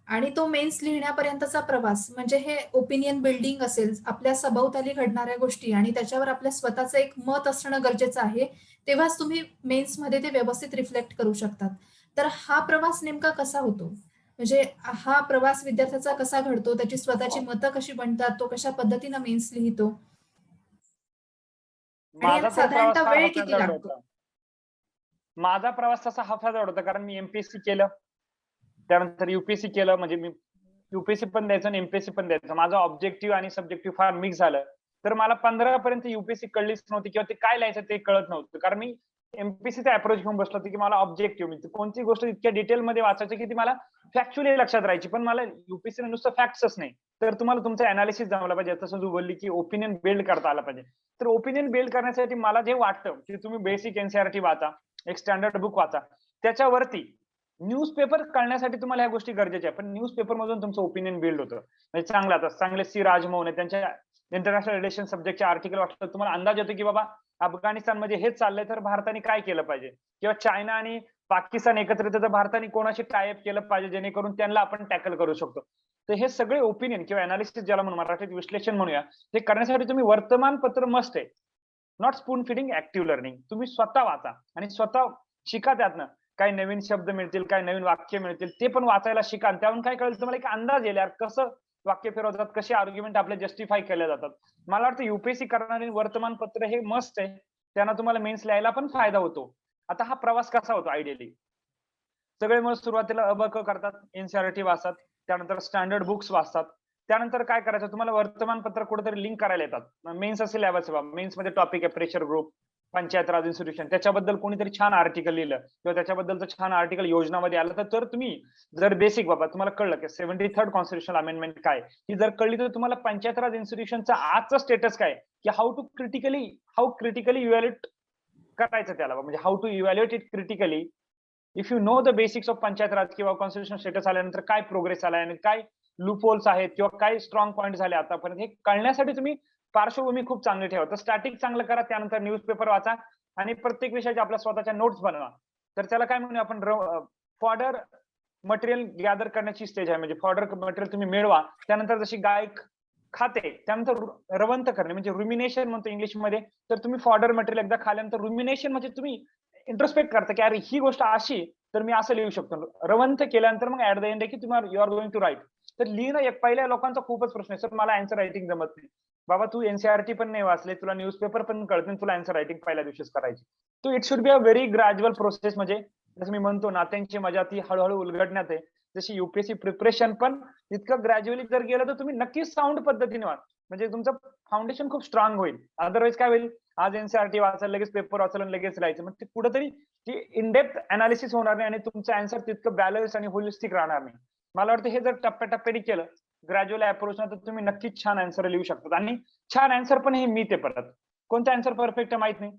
Speaker 2: आणि तो मेन्स लिहिण्यापर्यंतचा प्रवास म्हणजे हे ओपिनियन बिल्डिंग असेल, आपल्या सभोवताली घडणाऱ्या गोष्टी आणि त्याच्यावर आपल्या स्वतःचं एक मत असणं गरजेचं आहे. तेव्हाच तुम्ही मेन्समध्ये ते व्यवस्थित रिफ्लेक्ट करू शकतात. तर हा प्रवास नेमका कसा होतो? म्हणजे हा प्रवास विद्यार्थ्याचा कसा घडतो? त्याची स्वतःची मतं कशी बनतात? तो कशा पद्धतीनं मेन्स लिहितो? आणि
Speaker 3: माझा
Speaker 2: यात
Speaker 3: तर प्रवास
Speaker 2: साधारणतः
Speaker 3: फार
Speaker 2: वेळ किती
Speaker 3: हफाजड
Speaker 2: लागतो?
Speaker 3: होता. माझा प्रवास तसा हफाजड होता, कारण मी एमपीएससी केलं, त्यानंतर युपीएससी केलं. म्हणजे मी युपीएससी पण द्यायचं आणि एमपीएससी पण द्यायचं. माझं ऑब्जेक्टिव्ह आणि सब्जेक्टिव्ह फार मिक्स झालं. तर मला 15 पर्यंत युपीएससी कळलीच नव्हती किंवा ते काय लिहायचं ते कळत नव्हतं. कारण मी एमपीएससीचा अप्रोच घेऊन बसलो होतो की मला ऑब्जेक्टिव्ह म्हणजे कोणती गोष्ट इतक्या डिटेलमध्ये वाचायची की ती मला फॅक्च्युअली लक्षात राहायची. पण मला युपीएससी नुसतं फॅक्ट्सच नाही, तर तुम्हाला तुमचं अनालिसिस जमलं पाहिजे. तसं तू बोलली की ओपिनियन बिल्ड करता आलं पाहिजे. तर ओपिनियन बिल्ड करण्यासाठी मला जे वाटतं की तुम्ही बेसिक एनसीईआरटी वाचा, एक स्टँडर्ड बुक वाचा, त्याच्यावरती न्यूजपेपर कळण्यासाठी तुम्हाला ह्या गोष्टी गरजेच्या आहेत. पण न्यूजपेपर मधून तुमचं ओपिनियन बिल्ड होतं. म्हणजे चांगलं आता चांगले सी राजमौन आहे त्यांच्या इंटरनॅशनल रिलेशन सब्जेक्टचे आर्टिकल वाचलं तुम्हाला अंदाज येतो की बाबा अफगाणिस्तानमध्ये हेच चाललंय तर भारताने काय केलं पाहिजे किंवा चायना आणि पाकिस्तान एकत्र येतं तर भारताने कोणाशी टायअप केलं पाहिजे जेणेकरून त्यांना आपण टॅकल करू शकतो. तर हे सगळे ओपिनियन किंवा अनालिसिस ज्याला म्हणून मराठीत विश्लेषण म्हणूया ते करण्यासाठी तुम्ही वर्तमानपत्र मस्ट आहे. Not spoon feeding active learning. तुम्ही स्वतः वाचा आणि स्वतः शिका त्यातनं. काही नवीन शब्द मिळतील, काही नवीन वाक्य मिळतील ते पण वाचायला शिका आणि त्यावरून काय कळेल तुम्हाला एक अंदाज येईल यार कसं वाक्य फिरवतात, कसे आर्ग्युमेंट आपले जस्टिफाय केले जातात. मला वाटतं युपीएससी करणारे वर्तमानपत्र हे मस्ट आहे. त्यांना तुम्हाला मेन्स लिहायला पण फायदा होतो. आता हा प्रवास कसा होतो आयडियली? सगळे मग सुरुवातीला अ ब क करतात, एनसीईआरटी वाचतात, त्यानंतर स्टँडर्ड बुक्स वाचतात. त्यानंतर काय करायचं तुम्हाला वर्तमानपत्र कुठेतरी लिंक करायला येतात. मेन्स असेल यावंच बाबा मेन्स मध्ये टॉपिक आहे प्रेशर ग्रुप, पंचायत राज इन्स्टिट्यूशन त्याच्याबद्दल कोणीतरी छान आर्टिकल लिहिलं किंवा त्याच्याबद्दलचं छान आर्टिकल योजनामध्ये आलं तर तुम्ही जर बेसिक बाबा तुम्हाला कळलं की 73rd कॉन्स्टिट्यूशनल अमेंडमेंट काय ही जर कळली तर तुम्हाला पंचायत राज इन्स्टिट्यूशनचा आजचा स्टेटस काय की हाऊ क्रिटिकली इव्हॅल्युएट करायचं त्याला म्हणजे how to evaluate it critically if you know the basics of panchayat raj किंवा कॉन्स्टिट्यूशन स्टेटस आल्यानंतर काय प्रोग्रेस आलाय आणि काय लूपहोल्स आहेत किंवा काय स्ट्रॉंग पॉईंट झाले आतापर्यंत हे कळण्यासाठी तुम्ही पार्श्वभूमी खूप चांगली ठेवा. तर स्टॅटिक चांगलं करा त्यानंतर न्यूजपेपर वाचा आणि प्रत्येक विषयाच्या आपल्या स्वतःच्या नोट्स बनवा. तर त्याला काय म्हणूया आपण फॉर्डर मटेरियल गॅदर करण्याची स्टेज आहे म्हणजे फॉर्डर मटेरियल तुम्ही मिळवा त्यानंतर जशी गाय खाते त्यानंतर रवंत करणे म्हणजे रुमिनेशन म्हणतो इंग्लिशमध्ये. तर तुम्ही फॉर्डर मटेरियल एकदा खाल्यानंतर रुमिनेशन म्हणजे तुम्ही इंट्रोस्पेक्ट करता की अरे ही गोष्ट अशी तर मी असं लिहू शकतो. रवंत केल्यानंतर मग ऍट द एंड आहे की तुम्हाला you are going to write. तर लिहिणं एक पहिल्या लोकांचा खूपच प्रश्न आहे सर मला आन्सर रायटिंग जमत नाही. बाबा तू एनसीईआरटी पण नाही वाचले तुला न्यूजपेपर पण कळत नाही तुला आन्सर रायटिंग पहिल्या दिवशीच करायची. तो it should be a very gradual process म्हणजे जसं मी म्हणतो नात्यांची मजा ती हळूहळू उलगडण्यात आहे. जशी युपीएससी प्रिपरेशन पण इतकं ग्रॅज्युअली जर गेलं तर तुम्ही नक्कीच साऊंड पद्धतीने व्हा म्हणजे तुमचं फाउंडेशन खूप स्ट्रॉंग होईल. अदरवाईज काय होईल आज एनसीईआरटी वाचायला लगेच पेपर वाचायला लगेच लिहायचं मग ते कुठेतरी ती इनडेप्थ अनालिसिस होणार नाही आणि तुमचं आन्सर तितकं बॅलन्स आणि होलिस्टिक राहणार नाही. मला वाटतं हे जर टप्प्याटप्प्याने केलं ग्रॅज्युअल अप्रोच तर तुम्ही नक्कीच छान आन्सर लिहू शकतात आणि छान आन्सर पण हे मी ते परत कोणता आन्सर परफेक्ट माहित नाही.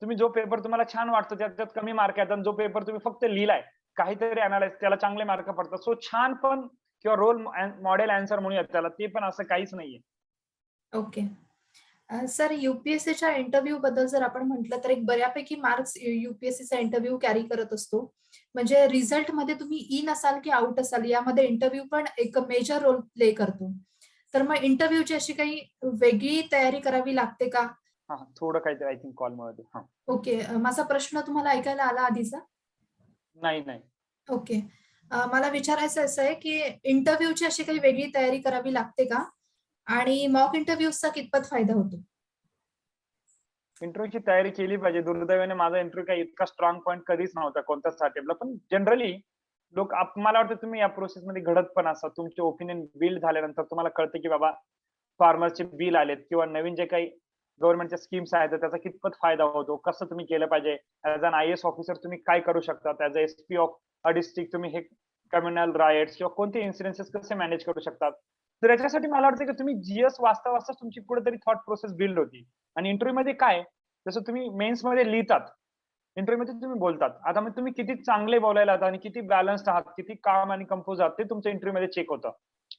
Speaker 3: तुम्ही जो पेपर तुम्हाला छान वाटतो त्याच्यात कमी मार्क येतात जो पेपर तुम्ही फक्त लिहिलाय काहीतरी अनालाइज त्याला चांगले मार्क पडतात. सो छान पण किंवा रोल मॉडेल आन्सर म्हणूयात त्याला ते पण असं काहीच नाहीये.
Speaker 2: ओके. सर युपीएससीच्या इंटरव्ह्यू बद्दल जर आपण म्हटलं तर एक बऱ्यापैकी मार्क्स युपीएससीचा इंटरव्ह्यू कॅरी करत असतो. म्हणजे रिझल्ट मध्ये तुम्ही इन असाल की आउट असाल यामध्ये इंटरव्ह्यू पण एक मेजर रोल प्ले करतो. तर मग इंटरव्ह्यूची अशी काही वेगळी तयारी करावी लागते का?
Speaker 3: हा थोडं काहीतरी आय थिंक कॉलमध्ये हा
Speaker 2: ओके. माझा प्रश्न तुम्हाला ऐकायला आला आधीचा?
Speaker 3: नाही नाही
Speaker 2: ओके. मला विचारायचं असं आहे की इंटरव्ह्यूची अशी काही वेगळी तयारी करावी लागते का? आणि मॉक इंटरव्ह्यूजचा कितपत फायदा होतो?
Speaker 3: इंटरव्ह्यूची तयारी केली पाहिजे. दुर्दैवाने माझा इंटरव्ह्यू काही इतका स्ट्रॉंग पॉईंट कधीच नव्हता कोणत्याच अटेम्प्टला. पण जनरली लोक मला वाटतं तुम्ही या प्रोसेसमध्ये घडत पण असतात. तुमचे ओपिनियन बिल्ड झाल्यानंतर तुम्हाला कळतं की बाबा फार्मरचे बिल आलेत किंवा नवीन जे काही गव्हर्नमेंटच्या स्कीम्स आहेत तर त्याचा कितपत फायदा होतो, कसं तुम्ही केलं पाहिजे. ऍज अन आय-ए-एस ऑफिसर तुम्ही काय करू शकता, as a SP of a district तुम्ही हे कम्युनल रायट्स किंवा कोणते इन्सिडेन्सेस कसे मॅनेज करू शकतात. तर याच्यासाठी मला वाटतं की तुम्ही जीएस वाचता वाचता तुमची कुठेतरी थॉट प्रोसेस बिल्ड होती. आणि इंटरव्ह्यू मध्ये काय जसं तुम्ही मेन्स मध्ये लिहितात इंटरव्ह्यू मध्ये तुम्ही बोलतात. आता मग तुम्ही किती चांगले बोलायला आहात आणि किती बॅलन्स्ड आहात, किती काम आणि कंपोज आहात ते तुमच्या इंटरव्ह्यू मध्ये चेक होतं.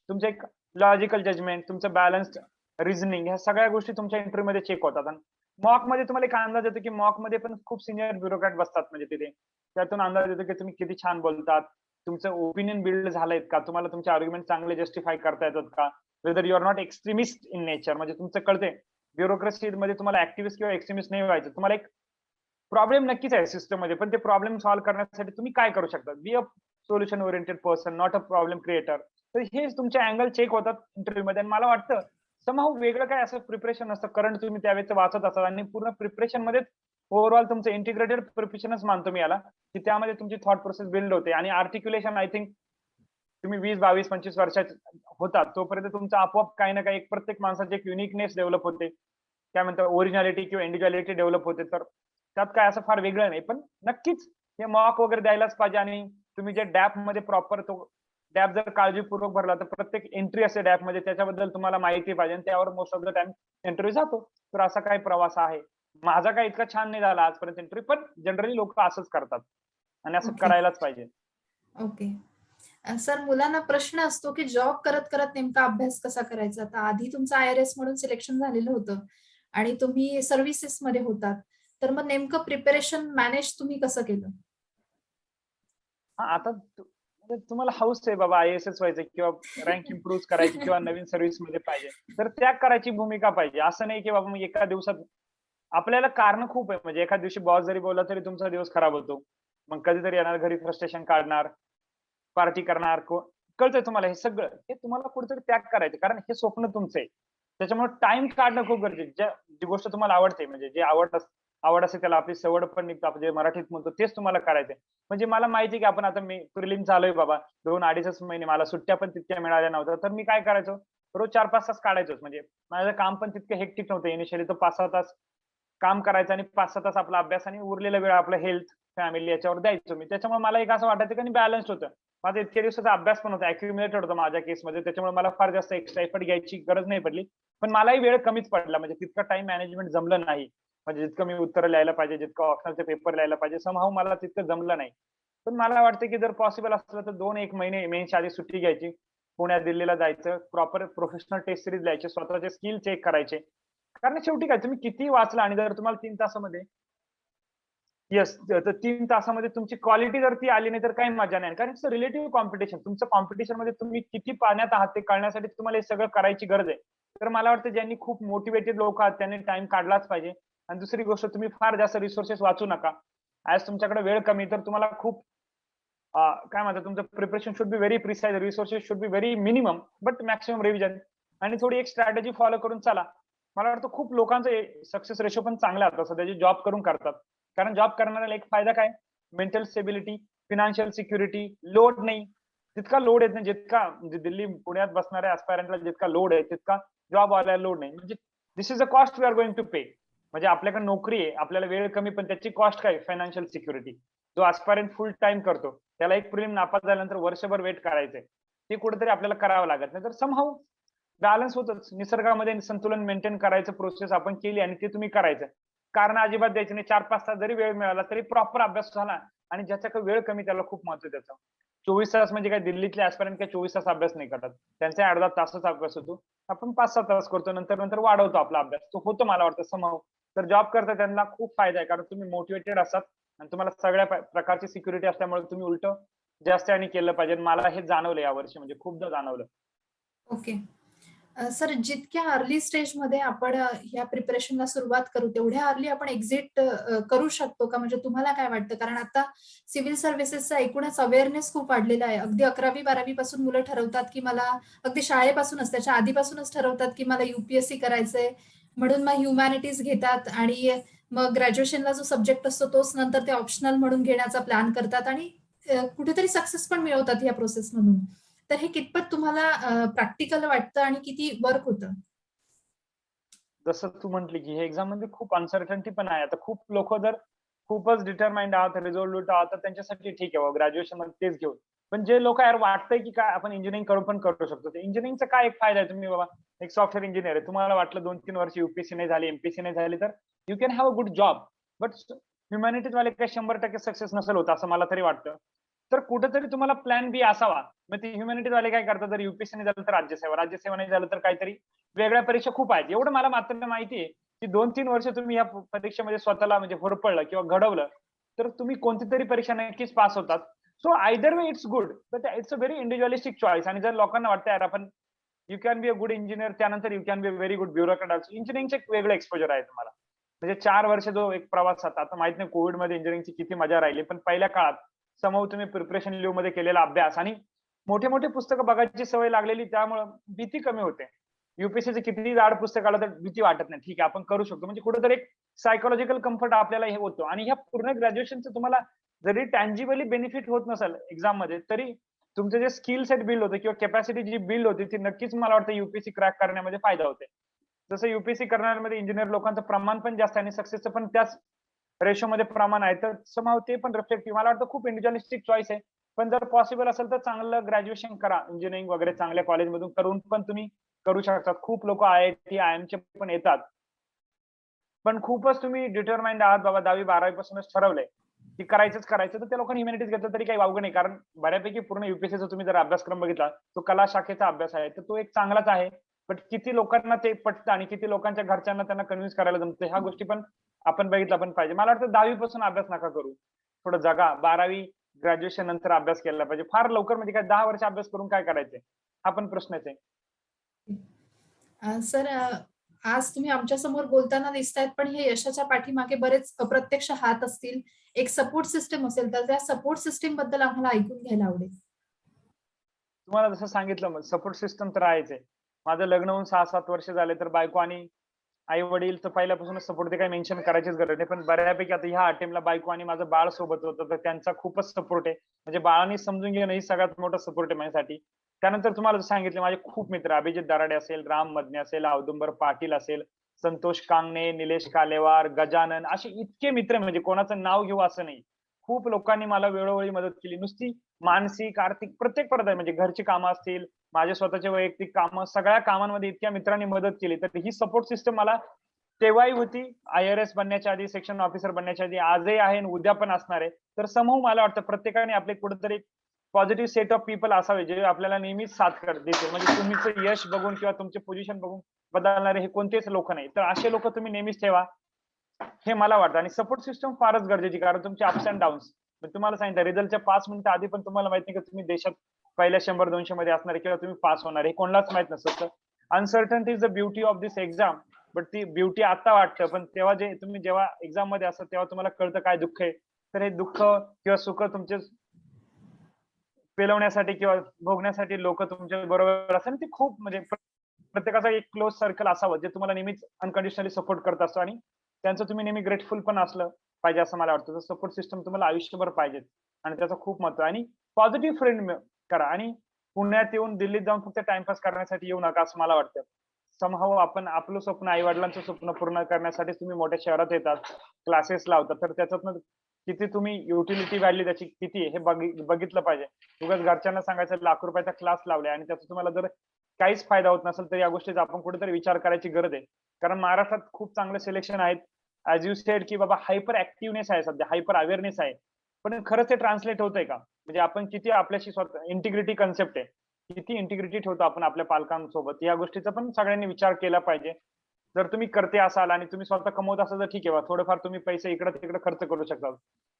Speaker 3: तुमचं एक लॉजिकल जजमेंट, तुमचं बॅलन्स्ड रिझनिंग ह्या सगळ्या गोष्टी तुमच्या इंटरव्ह्यू मध्ये चेक होतात. आणि मॉक मध्ये तुम्हाला एक अंदाज येतो की मॉक मध्ये पण खूप सिनियर ब्युरोक्रॅट बसतात म्हणजे तिथे. त्यातून अंदाज येतो की तुम्ही किती छान बोलतात, तुमचं ओपिनियन बिल्ड झालंय का, तुम्हाला तुमचे आर्ग्युमेंट चांगले जस्टिफाय करता येतात का, whether you are not extremist in nature म्हणजे तुमचं कळते ब्युरोक्रेसी मध्ये तुम्हाला ऍक्टिव्हिस्ट किंवा एक्स्ट्रीमिस्ट नाही व्हायचं. तुम्हाला एक प्रॉब्लेम नक्कीच आहे सिस्टम मध्ये पण ते प्रॉब्लेम सॉल्व्ह करण्यासाठी तुम्ही काय करू शकता. Be a solution oriented person not a problem creator. तर हे तुमचे अँगल चेक होतात इंटरव्ह्यू मध्ये. आणि मला वाटतं समहाऊ वेगळं काय असं प्रिपरेशन नसतं. करंट तुम्ही त्यावेळेस वाचत असाल आणि पूर्ण प्रिपरेशन मध्ये ओव्हरऑल तुमचं इंटिग्रेटेड प्रिपरेशनच मानतो मी याला की त्यामध्ये तुमची थॉट प्रोसेस बिल्ड होते. आणि आर्टिक्युलेशन आय थिंक तुम्ही 20, 22, 25 वर्षाचे होतात तोपर्यंत तुमचं आपोआप काही ना काही एक प्रत्येक माणसाचे एक युनिकनेस डेव्हलप होते. काय म्हणतात ओरिजिनॅलिटी किंवा इंडिव्हिज्युअलिटी डेव्हलप होते. तर त्यात काय असं फार वेगळं नाही. पण नक्कीच हे मॉक वगैरे द्यायलाच पाहिजे. आणि तुम्ही जे डॅप मध्ये प्रॉपर तो डॅप जर काळजीपूर्वक भरला तर प्रत्येक एंट्री असते डॅप मध्ये त्याच्याबद्दल तुम्हाला माहिती पाहिजे आणि त्यावर most of the time interview जातो. तर असा काही प्रवास आहे. माझा काय इतका छान नाही झाला आजपर्यंत इंटरव्ह्यू पण जनरली लोक असंच करतात आणि असं
Speaker 2: ओके.
Speaker 3: करायलाच पाहिजे.
Speaker 2: ओके. सर मुलांना प्रश्न असतो, की जॉब करत-करत नेमका अभ्यास कसा करायचा? तर आधी तुमचं आय-आर-एस म्हणून सिलेक्शन झालेलं होतं आणि तुम्ही सर्व्हिसेसमध्ये होतात. तर मग नेमकं प्रिपरेशन मॅनेज तुम्ही कसं केलं?
Speaker 3: हां, आता म्हणजे तुम्हाला हौस आहे बाबा आय-ए-एस व्हायचं किंवा रँक इम्प्रूव्ह करायची किंवा नवीन सर्व्हिसमध्ये पाहिजे. तर त्याग करायची भूमिका पाहिजे. असं नाही की बाबा मग एका दिवसात आपल्याला कारणं खूप आहे. म्हणजे एखाद्या दिवशी बॉस जरी बोलला तरी तुमचा दिवस खराब होतो. मग कधीतरी येणार घरी फ्रस्ट्रेशन काढणार, पार्टी करणार कळतंय तुम्हाला हे सगळं. हे तुम्हाला कुठेतरी त्याग करायचं कारण हे स्वप्न तुमचं आहे. त्याच्यामुळे टाईम काढणं खूप गरजेचं आहे. जी गोष्ट तुम्हाला आवडते म्हणजे जे आवड असते त्याला आपली सवड पण निघतो. आपण जे मराठीत म्हणतो तेच तुम्हाला करायचंय. म्हणजे मला माहिती आहे की आपण आता मी प्रिलिम झालोय बाबा 2-2.5च महिने मला सुट्ट्या पण तितक्या मिळाल्या नव्हत्या. तर मी काय करायचो रोज 4-5 तास काढायचोच. म्हणजे माझं काम पण तितकं हेक्टिक नव्हतं. इनिशियली तो 5-6 तास काम करायचं आणि 5-6 तास आपला अभ्यास आणि उरलेला वेळ आपला हेल्थ, फॅमिली याच्यावर द्यायचो मी. त्याच्यामुळे मला एक असं वाटायचं की बॅलन्स्ड होतं. माझा इतक्या दिवसाचा अभ्यास पण होता, अक्युमुलेटेड होता माझ्या केसमध्ये. त्याच्यामुळे मला फार जास्त एक्स्ट्रा एफर्ट घ्यायची गरज नाही पडली. पण मलाही वेळ कमीच पडला. म्हणजे तितकं टाईम मॅनेजमेंट जमलं नाही. म्हणजे जितकं मी उत्तरं लिहायला पाहिजे, जितकं ऑप्शनलचे पेपर लिहायला पाहिजे, समहाऊ मला तितकं जमलं नाही. पण मला वाटतं की जर पॉसिबल असलं तर 2-1 महिने मेन्सच्या आधी सुट्टी घ्यायची. पुण्यात, दिल्लीला जायचं, प्रॉपर प्रोफेशनल टेस्ट सीरीज द्यायचे, स्वतःचे स्किल चेक करायचे. कारण शेवटी काय तुम्ही कितीही वाचलं आणि जर तुम्हाला 3 तासामध्ये येस. तर 3 तासामध्ये तुमची क्वालिटी जर ती आली नाही तर काही मजा नाही. कारण इट्स अ रिलेटिव्ह कॉम्पिटिशन. तुमचं कॉम्पिटिशनमध्ये तुम्ही किती पाण्यात आहात ते कळण्यासाठी तुम्हाला हे सगळं करायची गरज आहे. तर मला वाटतं ज्यांनी खूप मोटिव्हेटेड लोक आहात त्यांनी टाईम काढलाच पाहिजे. आणि दुसरी गोष्ट तुम्ही फार जास्त रिसोर्सेस वाचू नका. ॲज तुमच्याकडे वेळ कमी तर तुम्हाला खूप काय म्हणतात तुमचं preparation should be very precise, resources should be very minimum but maximum revision आणि थोडी एक स्ट्रॅटेजी फॉलो करून चला. मला वाटतं खूप लोकांचं सक्सेस रेशो पण चांगला आहे आता सध्या जे जॉब करून करतात. कारण जॉब करणाऱ्याला एक फायदा काय? Mental stability, financial security, load नाही. तितका लोड येत नाही जितका म्हणजे दिल्ली, पुण्यात बसणाऱ्या ॲस्पायरंटला जितका लोड आहे, तितका जॉबवाल्याला लोड नाही. म्हणजे this is a cost we are going to pay. म्हणजे आपल्याकडे नोकरी आहे, आपल्याला वेळ कमी पण त्याची कॉस्ट काय? Financial security. जो ॲस्पायरंट फुल टाईम करतो, त्याला एक प्रिलिम नापास झाल्यानंतर वर्षभर वेट करायचंय. ते कुठेतरी आपल्याला करावं लागत नाही. तर समहाऊ बॅलन्स होतच. निसर्गामध्ये संतुलन मेंटेन करायचं प्रोसेस आपण केली आणि ते तुम्ही करायचं. कारण अजिबात द्यायची नाही. 4-5 तास जरी वेळ मिळाला तरी प्रॉपर अभ्यास झाला आणि ज्याच्याकडे वेळ कमी त्याला खूप महत्त्व आहे त्याचं. 24 तास म्हणजे काय दिल्लीतले ॲस्पायरंट काय 24 तास अभ्यास नाही करत. त्यांचा अर्धा तासच अभ्यास होतो. आपण 5-6 तास करतो. नंतर वाढवतो आपला अभ्यास. तो होतो मला वाटतं समहाऊ. तर जॉब करता त्यांना खूप फायदा आहे. कारण तुम्ही मोटिव्हेटेड असतात आणि तुम्हाला सगळ्या प्रकारची सिक्युरिटी असल्यामुळे तुम्ही उलटं जास्त आणि केलं पाहिजे. मला हे जाणवलं यावर्षी म्हणजे खूपदा जाणवलं.
Speaker 2: ओके. सर जितक्या अर्ली स्टेजमध्ये आपण ह्या प्रिपरेशनला सुरुवात करू, तेवढ्या अर्ली आपण एक्झिट करू शकतो का? म्हणजे तुम्हाला काय वाटतं? कारण आता सिव्हिल सर्व्हिसेसचा एकूणच अवेअरनेस खूप वाढलेला आहे. अगदी 11वी-12वी पासून मुलं ठरवतात, की मला अगदी शाळेपासूनच त्याच्या आधीपासूनच ठरवतात, की मला यू-पी-एस-सी करायचंय. म्हणून मग ह्युमॅनिटीज घेतात आणि मग ग्रॅज्युएशनला जो सब्जेक्ट असतो तोच नंतर ते ऑप्शनल म्हणून घेण्याचा प्लॅन करतात आणि कुठेतरी सक्सेस पण मिळवतात ह्या प्रोसेसमधून. तर हे कितपत तुम्हाला प्रॅक्टिकल वाटतं आणि किती वर्क होतं?
Speaker 3: जसं तू म्हटली, की हे एक्झाममध्ये खूप अनसर्टन्टी पण आहे. आता खूप लोकं जर खूपच डिटरमाइंड आहात, रिझोल्यूट आहात, तर त्यांच्यासाठी ठीक आहे बाबा ग्रॅज्युएशनमध्ये तेच घेऊ. पण जे लोकं यार वाटतंय, की काय आपण इंजिनिअरिंग करून पण करू शकतो. ते इंजिनिअरिंगचा काय एक फायदा आहे, तुम्ही बाबा एक सॉफ्टवेअर इंजिनिअर आहे. तुम्हाला वाटलं 2-3 वर्ष यू नाही झाली, एम नाही झाली, तर you can have a good job. But ह्युमॅनिटीजवाले काही 100% सक्सेस नसेल होत, असं मला तरी वाटतं. तर कुठेतरी तुम्हाला प्लॅन बी असावा. मग ते ह्युमॅनिटीजवाले काय करतात, जर यू नाही झालं तर राज्यसेवा, राज्यसेवा नाही झालं तर काहीतरी वेगळ्या परीक्षा खूप आहेत. एवढं मला मात्र माहिती आहे, की 2-3 वर्ष तुम्ही या परीक्षेमध्ये स्वतःला म्हणजे होरपळलं किंवा घडवलं, तर तुम्ही कोणतीतरी परीक्षा नक्कीच पास होतात. So either way it's good, but it's a very individualistic choice. आणि जर लोकांना वाटतं यार आपण you can be a good engineer, त्यानंतर you can be a very good bureaucrat also. इंजिनिअरिंगचं एक वेगळं एक्सपोजर आहे तुम्हाला. म्हणजे 4 वर्ष जो एक प्रवास होता. आता माहित नाही कोविडमध्ये इंजिनिअरिंगची किती मजा राहिली. पण पहिल्या काळात समहाऊ तुम्ही प्रिपरेशन लीव्हमध्ये केलेला अभ्यास आणि मोठे-मोठे पुस्तकं बघायची सवय लागलेली त्यामुळं भीती कमी होते. यू-पी-एस-सीचं कितीही जाड पुस्तक आलं तर भीती वाटत नाही. ठीक आहे आपण करू शकतो. म्हणजे कुठेतरी एक सायकॉलॉजिकल कम्फर्ट आपल्याला हे होतो आणि ह्या पूर्ण ग्रॅज्युएशनचं तुम्हाला जरी टँजिबली बेनिफिट होत नसेल एक्झाममध्ये, तरी तुमचं जे स्किल सेट बिल्ड होतं किंवा कॅपॅसिटी जी बिल्ड होती, ती नक्कीच मला वाटतं यू क्रॅक करण्यामध्ये फायदा होते. जसं यू करणाऱ्यांमध्ये इंजिनिअर लोकांचं प्रमाण पण जास्त आहे आणि सक्सेसचं पण त्याच रेशोमध्ये प्रमाण आहे. तर समहाऊ ते पण रिफ्लेक्टिव्ह मला वाटतं खूप इंडिव्हिज्युअलिस्टिक चॉईस आहे. पण जर पॉसिबल असेल तर चांगलं ग्रॅज्युएशन करा. इंजिनिअरिंग वगैरे चांगल्या कॉलेजमधून करून पण तुम्ही करू शकतात. खूप लोकं आय-आय-टी, आय-एमचे पण येतात. पण खूपच तुम्ही डिटरमाइंड आहात बाबा 10वी-12वी पासूनच ठरवलंय. की करायचं तर त्या लोकांनी ह्युमॅनिटीज घेतलं तरी काही अवघड नाही. कारण बऱ्यापैकी पूर्ण युपीएससीचा तुम्ही जर अभ्यासक्रम बघितला, तो कला शाखेचा अभ्यास आहे. तर तो एक चांगलाच आहे. बट किती लोकांना ते पटतं आणि किती लोकांच्या घरच्यांना त्यांना कन्व्हिन्स करायला जमतं, ह्या गोष्टी पण आपण बघितल्या पण पाहिजे. मला वाटतं 10वी पासून अभ्यास नका करू. थोडं जगा. 12वी ग्रॅज्युएशन नंतर अभ्यास केला पाहिजे. फार लवकर म्हणजे काय 10 वर्ष अभ्यास करून काय करायचंय? हा पण प्रश्नच आहे.
Speaker 2: सर, आज तुम्ही आमच्यासमोर बोलताना दिसतायत, पण हे यशाच्या पाठीमागे बरेच अप्रत्यक्ष हात असतील, एक सपोर्ट सिस्टम असेल, तर त्या सपोर्ट सिस्टम बद्दल आम्हाला ऐकून घ्यायला आवडेल.
Speaker 3: तुम्हाला जसं सांगितलं सपोर्ट सिस्टम तर आहेच आहे. माझं लग्न होऊन 6-7 वर्ष झाले, तर बायको आणि आई-वडील तर पहिल्यापासूनच सपोर्ट, ते काही मेन्शन करायचीच गरज नाही. पण बऱ्यापैकी आता ह्या अटेम्प्टला बायको आणि माझं बाळ सोबत होतं, तर त्यांचा खूपच सपोर्ट आहे. म्हणजे बाळाने समजून घेणं ही सगळ्यात मोठा सपोर्ट आहे माझ्यासाठी. त्यानंतर तुम्हाला जसं सांगितलं, माझे खूप मित्र अभिजित दराडे असेल, राम मदने असेल, औदुंबर पाटील असेल, संतोष कांगणे, निलेश कालेवार, गजानन, असे इतके मित्र आहे, म्हणजे कोणाचं नाव घेऊ असं नाही. खूप लोकांनी मला वेळोवेळी मदत केली. नुसती मानसिक, आर्थिक प्रत्येक प्रकारे, म्हणजे घरची कामं असतील, माझे स्वतःचे वैयक्तिक कामं, सगळ्या कामांमध्ये इतक्या मित्रांनी मदत केली. तर ही सपोर्ट सिस्टम मला तेव्हाही होती, आय-आर-एस बनण्याच्या आधी, सेक्शन ऑफिसर बनण्याच्या आधी, आजही आहे आणि उद्या पण असणार आहे. तर समूह मला वाटतं प्रत्येकाने आपले कुठेतरी पॉझिटिव्ह सेट ऑफ पीपल असावे, जे आपल्याला नेहमीच साथ देतील. म्हणजे तुमचं यश बघून किंवा तुमचे पोझिशन बघून बदलणारे हे कोणतेच लोक नाही. तर असे लोक तुम्ही नेहमीच ठेवा, हे मला वाटतं. आणि सपोर्ट सिस्टम फारच गरजेची, कारण तुमचे अप्स अँड डाऊन्स, तुम्हाला सांगितलं रिझल्टच्या 5 मिनिटं आधी पण तुम्हाला माहित नाही की तुम्ही देशात पहिल्या 100-200 मध्ये असणार आहे किंवा तुम्ही पास होणार आहे, हे कोणालाच माहित नसतं. Uncertainty is the beauty of this exam. But ती ब्युटी आता वाटतं, पण तेव्हा जे तुम्ही जेव्हा एक्झाम मध्ये असता तेव्हा तुम्हाला कळतं काय दुःख आहे. तर हे दुःख किंवा सुख तुमचे पेलवण्यासाठी किंवा भोगण्यासाठी लोक तुमच्या बरोबर असतात. आणि ते खूप म्हणजे प्रत्येकाचा एक क्लोज सर्कल असावं, जे तुम्हाला नेहमीच अनकंडिशनली सपोर्ट करत असतो आणि त्यांचं तुम्ही नेहमी ग्रेटफुल पण असलं पाहिजे, असं मला वाटतं. तर सपोर्ट सिस्टम तुम्हाला आयुष्यभर पाहिजे आणि त्याचं खूप महत्व आहे. आणि पॉझिटिव्ह फ्रेंड करा आणि पुण्यात येऊन दिल्लीत जाऊन फक्त टाइमपास करण्यासाठी येऊ नका, असं मला वाटतं. समहाऊ आपण आपलं स्वप्न, आई वडिलांचं स्वप्न पूर्ण करण्यासाठी तुम्ही मोठ्या शहरात येतात, क्लासेस लावतात, तर त्याच्यातनं किती तुम्ही युटिलिटी व्हॅल्यू त्याची किती आहे हे बघितलं पाहिजे. उगाच घरच्यांना सांगायचं लाख रुपयाचा क्लास लावलाय आणि त्याचा तुम्हाला जर काहीच फायदा होत नसेल, तर या गोष्टीचा आपण कुठेतरी विचार करायची गरज आहे. कारण महाराष्ट्रात खूप चांगले सिलेक्शन आहेत. ॲज यू सेड की बाबा हायपर ऍक्टिव्हनेस आहे सध्या, हायपर अवेअरनेस आहे. पण खरंच ते ट्रान्सलेट होतंय का? म्हणजे आपण किती आपल्याशी स्वतः इंटिग्रिटी कन्सेप्ट आहे. किती इंटिग्रिटी ठेवतो आपण आपल्या पालकांसोबत, या गोष्टीचा पण सगळ्यांनी विचार केला पाहिजे. जर तुम्ही करते असाल आणि तुम्ही स्वतः कमवत असाल तर ठीक आहे, थोडेफार तुम्ही पैसे इकडे-तिकडे खर्च करू शकता.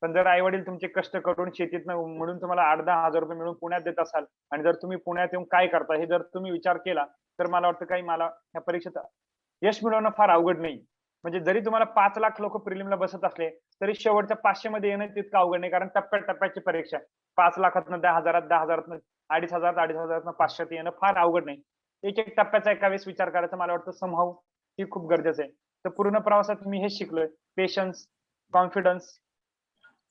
Speaker 3: पण जर आई-वडील तुमचे कष्ट करून शेतीतनं म्हणून तुम्हाला 8,000-10,000 रुपये मिळून पुण्यात देत असाल आणि जर तुम्ही पुण्यात येऊन काय करता हे जर तुम्ही विचार केला, तर मला वाटतं मला ह्या परीक्षेत यश मिळवणं फार अवघड नाही. म्हणजे जरी तुम्हाला 5,00,000 लोक प्रिलिमला बसत असले, तरी शेवटच्या 500 मध्ये येणं तितकं अवघड नाही. कारण टप्प्याटप्प्याची परीक्षा आहे. 5,00,000तनं 10,000, 10,000तनं 2,500, 2,500तनं 500त येणं फार अवघड नाही. एक-एक टप्प्याचा एका वेळेस विचार करायचा, मला वाटतं समहाऊ ही खूप गरजेचं आहे. तर पूर्ण प्रवासात मी हेच शिकलोय. पेशन्स, कॉन्फिडन्स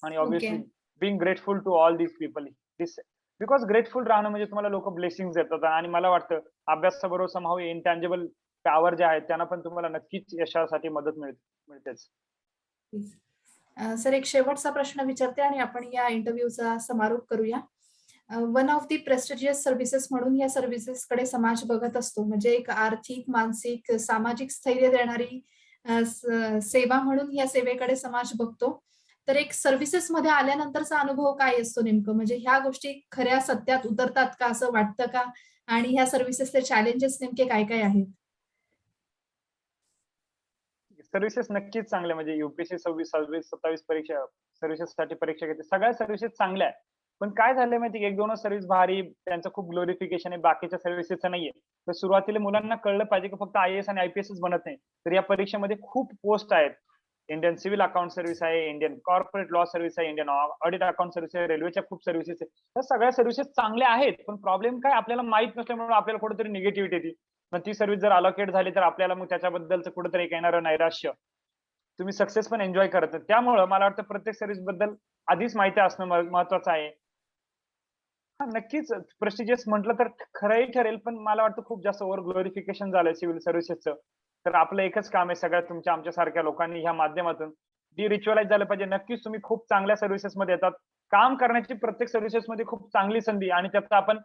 Speaker 3: आणि
Speaker 2: okay.
Speaker 3: Obviously being grateful to all these people. This because grateful राहणं म्हणजे तुम्हाला लोक ब्लेसिंग्स देतात आणि मला वाटतं अभ्यासाबरोबर समहाऊ इंटँजिबल पॉवर जे आहेत त्यांना पण तुम्हाला नक्कीच यशासाठी मदत मिळतेच.
Speaker 2: सर, एक शेवटचा प्रश्न विचारते आणि आपण या इंटरव्ह्यूचा समारोप करूया. One of the prestigious services म्हणून या सर्व्हिसेसकडे समाज बघत असतो. म्हणजे एक आर्थिक, मानसिक, सामाजिक स्थैर्य देणारी सेवा म्हणून या सेवेकडे समाज बघतो. तर एक सर्व्हिसेसमध्ये आल्यानंतरचा अनुभव काय असतो नेमकं? म्हणजे ह्या गोष्टी खऱ्या सत्यात उतरतात का, असं वाटतं का? आणि ह्या सर्व्हिसेसचे चॅलेंजेस नेमके काय-काय आहेत?
Speaker 3: सर्व्हिसेस नक्कीच चांगल्या, म्हणजे युपीएससी 26, 26, 27 परीक्षा सर्व्हिसेससाठी परीक्षा घेते. सगळ्या सर्व्हिसेस चांगल्या आहेत. पण काय झालंय माहिती, एक 2च सर्व्हिस भारी, त्यांचं खूप ग्लोरिफिकेशन आहे, बाकीच्या सर्व्हिसेसचं नाहीये. तर सुरुवातीला मुलांना कळलं पाहिजे की फक्त आय-ए-एस आणि आय-पी-एसच बनत नाही. तर या परीक्षेमध्ये खूप पोस्ट आहेत. इंडियन सिव्हिल अकाउंट सर्व्हिस आहे, इंडियन कॉर्पोरेट लॉ सर्व्हिस आहे, इंडियन ऑडिट अकाउंट सर्व्हिस आहे, रेल्वेच्या खूप सर्व्हिसेस आहेत. त्या सगळ्या सर्व्हिसेस चांगल्या आहेत. पण प्रॉब्लेम काय, आपल्याला माहित नसल्यामुळे आपल्याला कुठेतरी निगेटिव्हिटी येते. मग ती सर्व्हिस जर अलोकेट झाली तर आपल्याला मग त्याच्याबद्दलचं कुठेतरी एक येणारं नैराश्य, तुम्ही सक्सेस पण एन्जॉय करत नाही. त्यामुळं मला वाटतं प्रत्येक सर्व्हिस बद्दल आधीच माहिती असणं महत्वाचं आहे. हां, नक्कीच प्रेस्टिजियस म्हटलं तर खरंही ठरेल, पण मला वाटतं खूप जास्त ओव्हर ग्लोरिफिकेशन झालंय सिव्हिल सर्व्हिसेसचं. तर आपलं एकच काम आहे सगळ्या तुमच्या आमच्यासारख्या लोकांनी ह्या माध्यमातून रिच्युअलाइज झालं पाहिजे. नक्कीच तुम्ही खूप चांगल्या सर्व्हिसेसमध्ये येतात. काम करण्याची प्रत्येक सर्व्हिसेसमध्ये खूप चांगली संधी आणि त्याचा आपण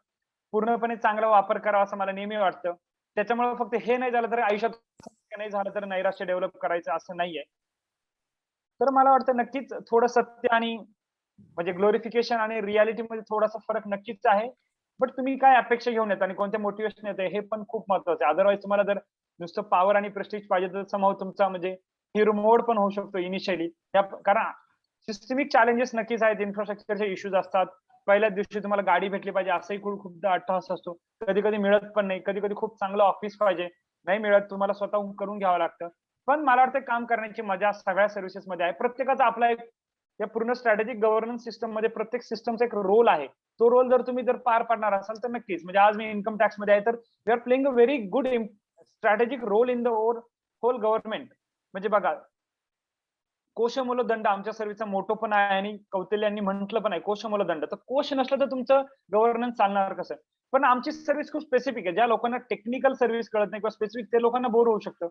Speaker 3: पूर्णपणे चांगला वापर करावा असं मला नेहमी वाटतं. त्याच्यामुळे फक्त हे नाही झालं तर आयुष्यात नाही झालं तर नैराश्य डेव्हलप करायचं असं नाहीये. तर मला वाटतं नक्कीच थोडं सत्य आणि म्हणजे ग्लोरिफिकेशन आणि रियालिटीमध्ये थोडासा फरक नक्कीच आहे. बट तुम्ही काय अपेक्षा घेऊन येता आणि कोणत्या मोटिव्हेशन येते हे पण खूप महत्वाचं आहे. अदरवाईज तुम्हाला जर नुसतं पॉवर आणि प्रेस्टिज पाहिजे तर समहाऊ तुमचा म्हणजे हिरो मोड पण होऊ शकतो इनिशियली. कारण सिस्टमिक चॅलेंजेस नक्कीच आहेत. इन्फ्रास्ट्रक्चरचे इश्यूज असतात. पहिल्याच दिवशी तुम्हाला गाडी भेटली पाहिजे असंही खूपदा अट्टहास असतो. कधी-कधी मिळत पण नाही. कधी-कधी खूप चांगलं ऑफिस पाहिजे. नाही मिळत. तुम्हाला स्वतःहून करून घ्यावं लागतं. पण मला वाटतं काम करण्याची मजा सगळ्या सर्व्हिसेसमध्ये आहे. प्रत्येकाचा आपला एक या पूर्ण स्ट्रॅटेजिक गव्हर्नन्स सिस्टममध्ये प्रत्येक सिस्टमचा एक रोल आहे. तो रोल जर तुम्ही पार पाडणार असाल तर नक्कीच म्हणजे आज मी इन्कम टॅक्स मध्ये आहे तर we are playing a very good strategic role in the whole government. म्हणजे बघा कोशमूलदंड आमच्या सर्व्हिसचा मोठो पण आहे आणि कौटिल्यांनी म्हटलं पण आहे कोशमूलदंड. तर कोश नसलं तर तुमचं गव्हर्नन्स चालणार कसं? पण आमची सर्व्हिस खूप स्पेसिफिक आहे. ज्या लोकांना टेक्निकल सर्व्हिस कळत नाही किंवा स्पेसिफिक ते लोकांना बोर होऊ शकतं.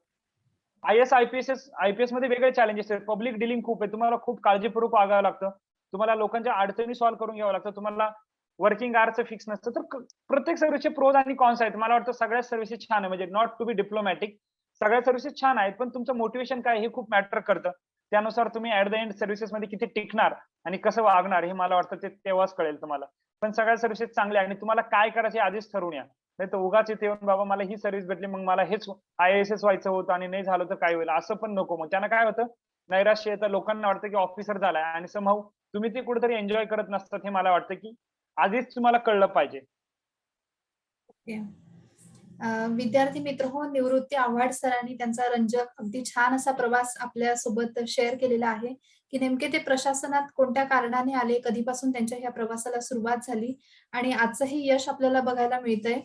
Speaker 3: आय-पी-एस मध्ये वेगळे चॅलेंजेस आहेत. पब्लिक डिलिंग खूप आहे. तुम्हाला खूप काळजीपूर्वक वागावं लागतं. तुम्हाला लोकांच्या अडचणी सॉल्व्ह करून घ्यावं लागतं. तुम्हाला वर्किंग आवर्सचं फिक्स नसतं. तर प्रत्येक सर्व्हिसचे प्रोज आणि कॉन्स आहेत. मला वाटतं सगळ्या सर्व्हिसेस छान आहे. म्हणजे नॉट टू बी डिप्लोमॅटिक. सगळ्या सर्व्हिसेस छान आहेत. पण तुमचं मोटिव्हेशन काय हे खूप मॅटर करतं. त्यानुसार तुम्ही ऍट द एंड सर्व्हिसेसमध्ये किती टिकणार आणि कसं वागणार हे मला वाटतं ते तेव्हाच कळेल तुम्हाला. पण सगळ्या सर्व्हिसेस चांगल्या आणि तुम्हाला काय करायचे आधीच ठरवून या. नाही तर उगाच इथे येऊन बाबा मला ही सर्व्हिस भेटली मग मला हेच IAS व्हायचं होतं आणि नाही झालं तर काय होईल असं पण नको. मग त्यानं काय होतं नैराश्य येतं. लोकांना वाटतं की ऑफिसर झालाय आणि समहाऊ तुम्ही ते कुठेतरी एन्जॉय करत नसतात हे मला वाटतं की आधीच तुम्हाला कळलं पाहिजे.
Speaker 2: ओके. विद्यार्थी मित्र हो, निवृत्ती आव्हाड सरांनी त्यांचा रंजक अगदी छान असा प्रवास आपल्यासोबत शेअर केलेला आहे, की नेमके ते प्रशासनात कोणत्या कारणाने आले, कधीपासून त्यांच्या ह्या प्रवासाला सुरुवात झाली आणि आजचंही यश आपल्याला बघायला मिळतंय.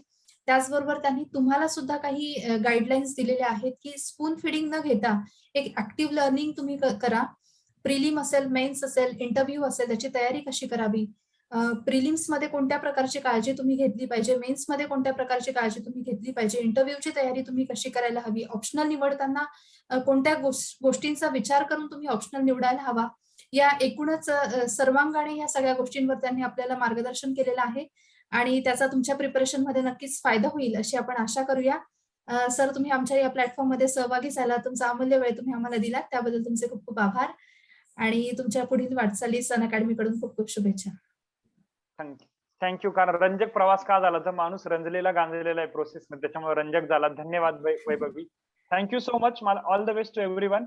Speaker 2: त्याचबरोबर त्यांनी तुम्हाला सुद्धा काही गाईडलाईन्स दिलेल्या आहेत, की स्पून फीडिंग न घेता एक ॲक्टिव्ह लर्निंग तुम्ही करा. प्रिलिम असेल, मेन्स असेल, इंटरव्ह्यू असेल, त्याची तयारी कशी करावी? प्रिलिम्समध्ये कोणत्या प्रकारची काळजी तुम्ही घेतली पाहिजे, मेन्समध्ये कोणत्या प्रकारची काळजी तुम्ही घेतली पाहिजे, इंटरव्ह्यूची तयारी तुम्ही कशी करायला हवी, ऑप्शनल निवडताना कोणत्या गोष्टींचा विचार करून तुम्ही ऑप्शनल निवडायला हवा. या एकूणच सर्वांगाने या सगळ्या गोष्टींवर त्यांनी आपल्याला मार्गदर्शन केलेलं आहे आणि त्याचा तुमच्या प्रिपरेशनमध्ये नक्कीच फायदा होईल अशी आपण आशा करूया. सर तुम्ही आमच्या या प्लॅटफॉर्ममध्ये सहभागी झाला, तुमचा अमूल्य वेळ तुम्ही आम्हाला दिलात त्याबद्दल तुमचे खूप खूप आभार आणि तुमच्या पुढील वाटचालीस सन अकॅडमीकडून खूप खूप शुभेच्छा.
Speaker 3: थँक्यू. कारण रंजक प्रवास का झाला तर माणूस रंजलेला गांजलेला आहे प्रोसेसमध्ये त्याच्यामुळे रंजक झाला. धन्यवाद वैभवी. Thank you so much. मला all the best to everyone.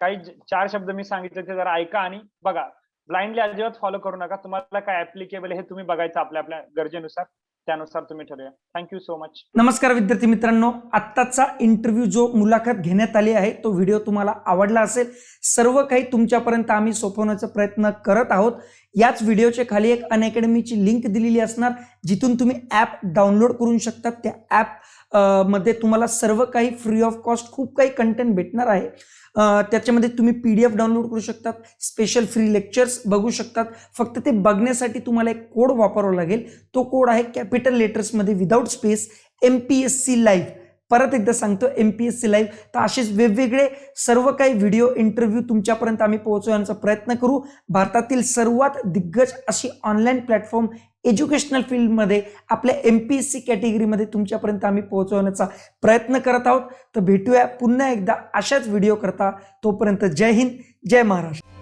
Speaker 3: काही 4 शब्द मी सांगितले ते जरा ऐका आणि बघा. ब्लाइंडली अजिबात फॉलो करू नका. तुम्हाला काय ऍप्लिकेबल हे तुम्ही बघायचं आपल्या गरजेनुसार. त्यानुसार तुम्ही ठरवूया. Thank you so much.
Speaker 4: नमस्कार विद्यार्थी मित्रांनो, आत्ताचा इंटरव्ह्यू जो मुलाखत घेण्यात आली आहे तो व्हिडिओ तुम्हाला आवडला असेल. सर्व काही तुमच्यापर्यंत आम्ही सोपवण्याचा प्रयत्न करत आहोत. याच व्हिडिओच्या खाली एक अनअकॅडमीची लिंक दिलेली असणार जिथून तुम्ही ॲप डाउनलोड करू शकता. त्या ॲप मध्ये तुम्हाला सर्व काही फ्री ऑफ कॉस्ट खूप काही कंटेंट भेटणार आहे. त्याच्यामध्ये तुम्ही PDF डाउनलोड करू शकतात, स्पेशल फ्री लेक्चर्स बघू शकतात. फक्त ते बघण्यासाठी तुम्हाला एक कोड वापरावा लागेल. तो कोड आहे कॅपिटल लेटर्समध्ये विदाउट स्पेस MPSC लाईव्ह. परत एकदा सांगतो MPSC लाईव्ह. तर असेच वेगवेगळे सर्व काही व्हिडिओ इंटरव्ह्यू तुमच्यापर्यंत आम्ही पोहोचवण्याचा प्रयत्न करू. भारतातील सर्वात दिग्गज अशी ऑनलाईन प्लॅटफॉर्म एज्युकेशनल फील्डमध्ये आपल्या MPSC कॅटेगरीमध्ये तुमच्यापर्यंत आम्ही पोहोचवण्याचा प्रयत्न करत आहोत. तर भेटूया पुन्हा एकदा अशाच व्हिडिओ करता. तोपर्यंत जय हिंद, जय महाराष्ट्र.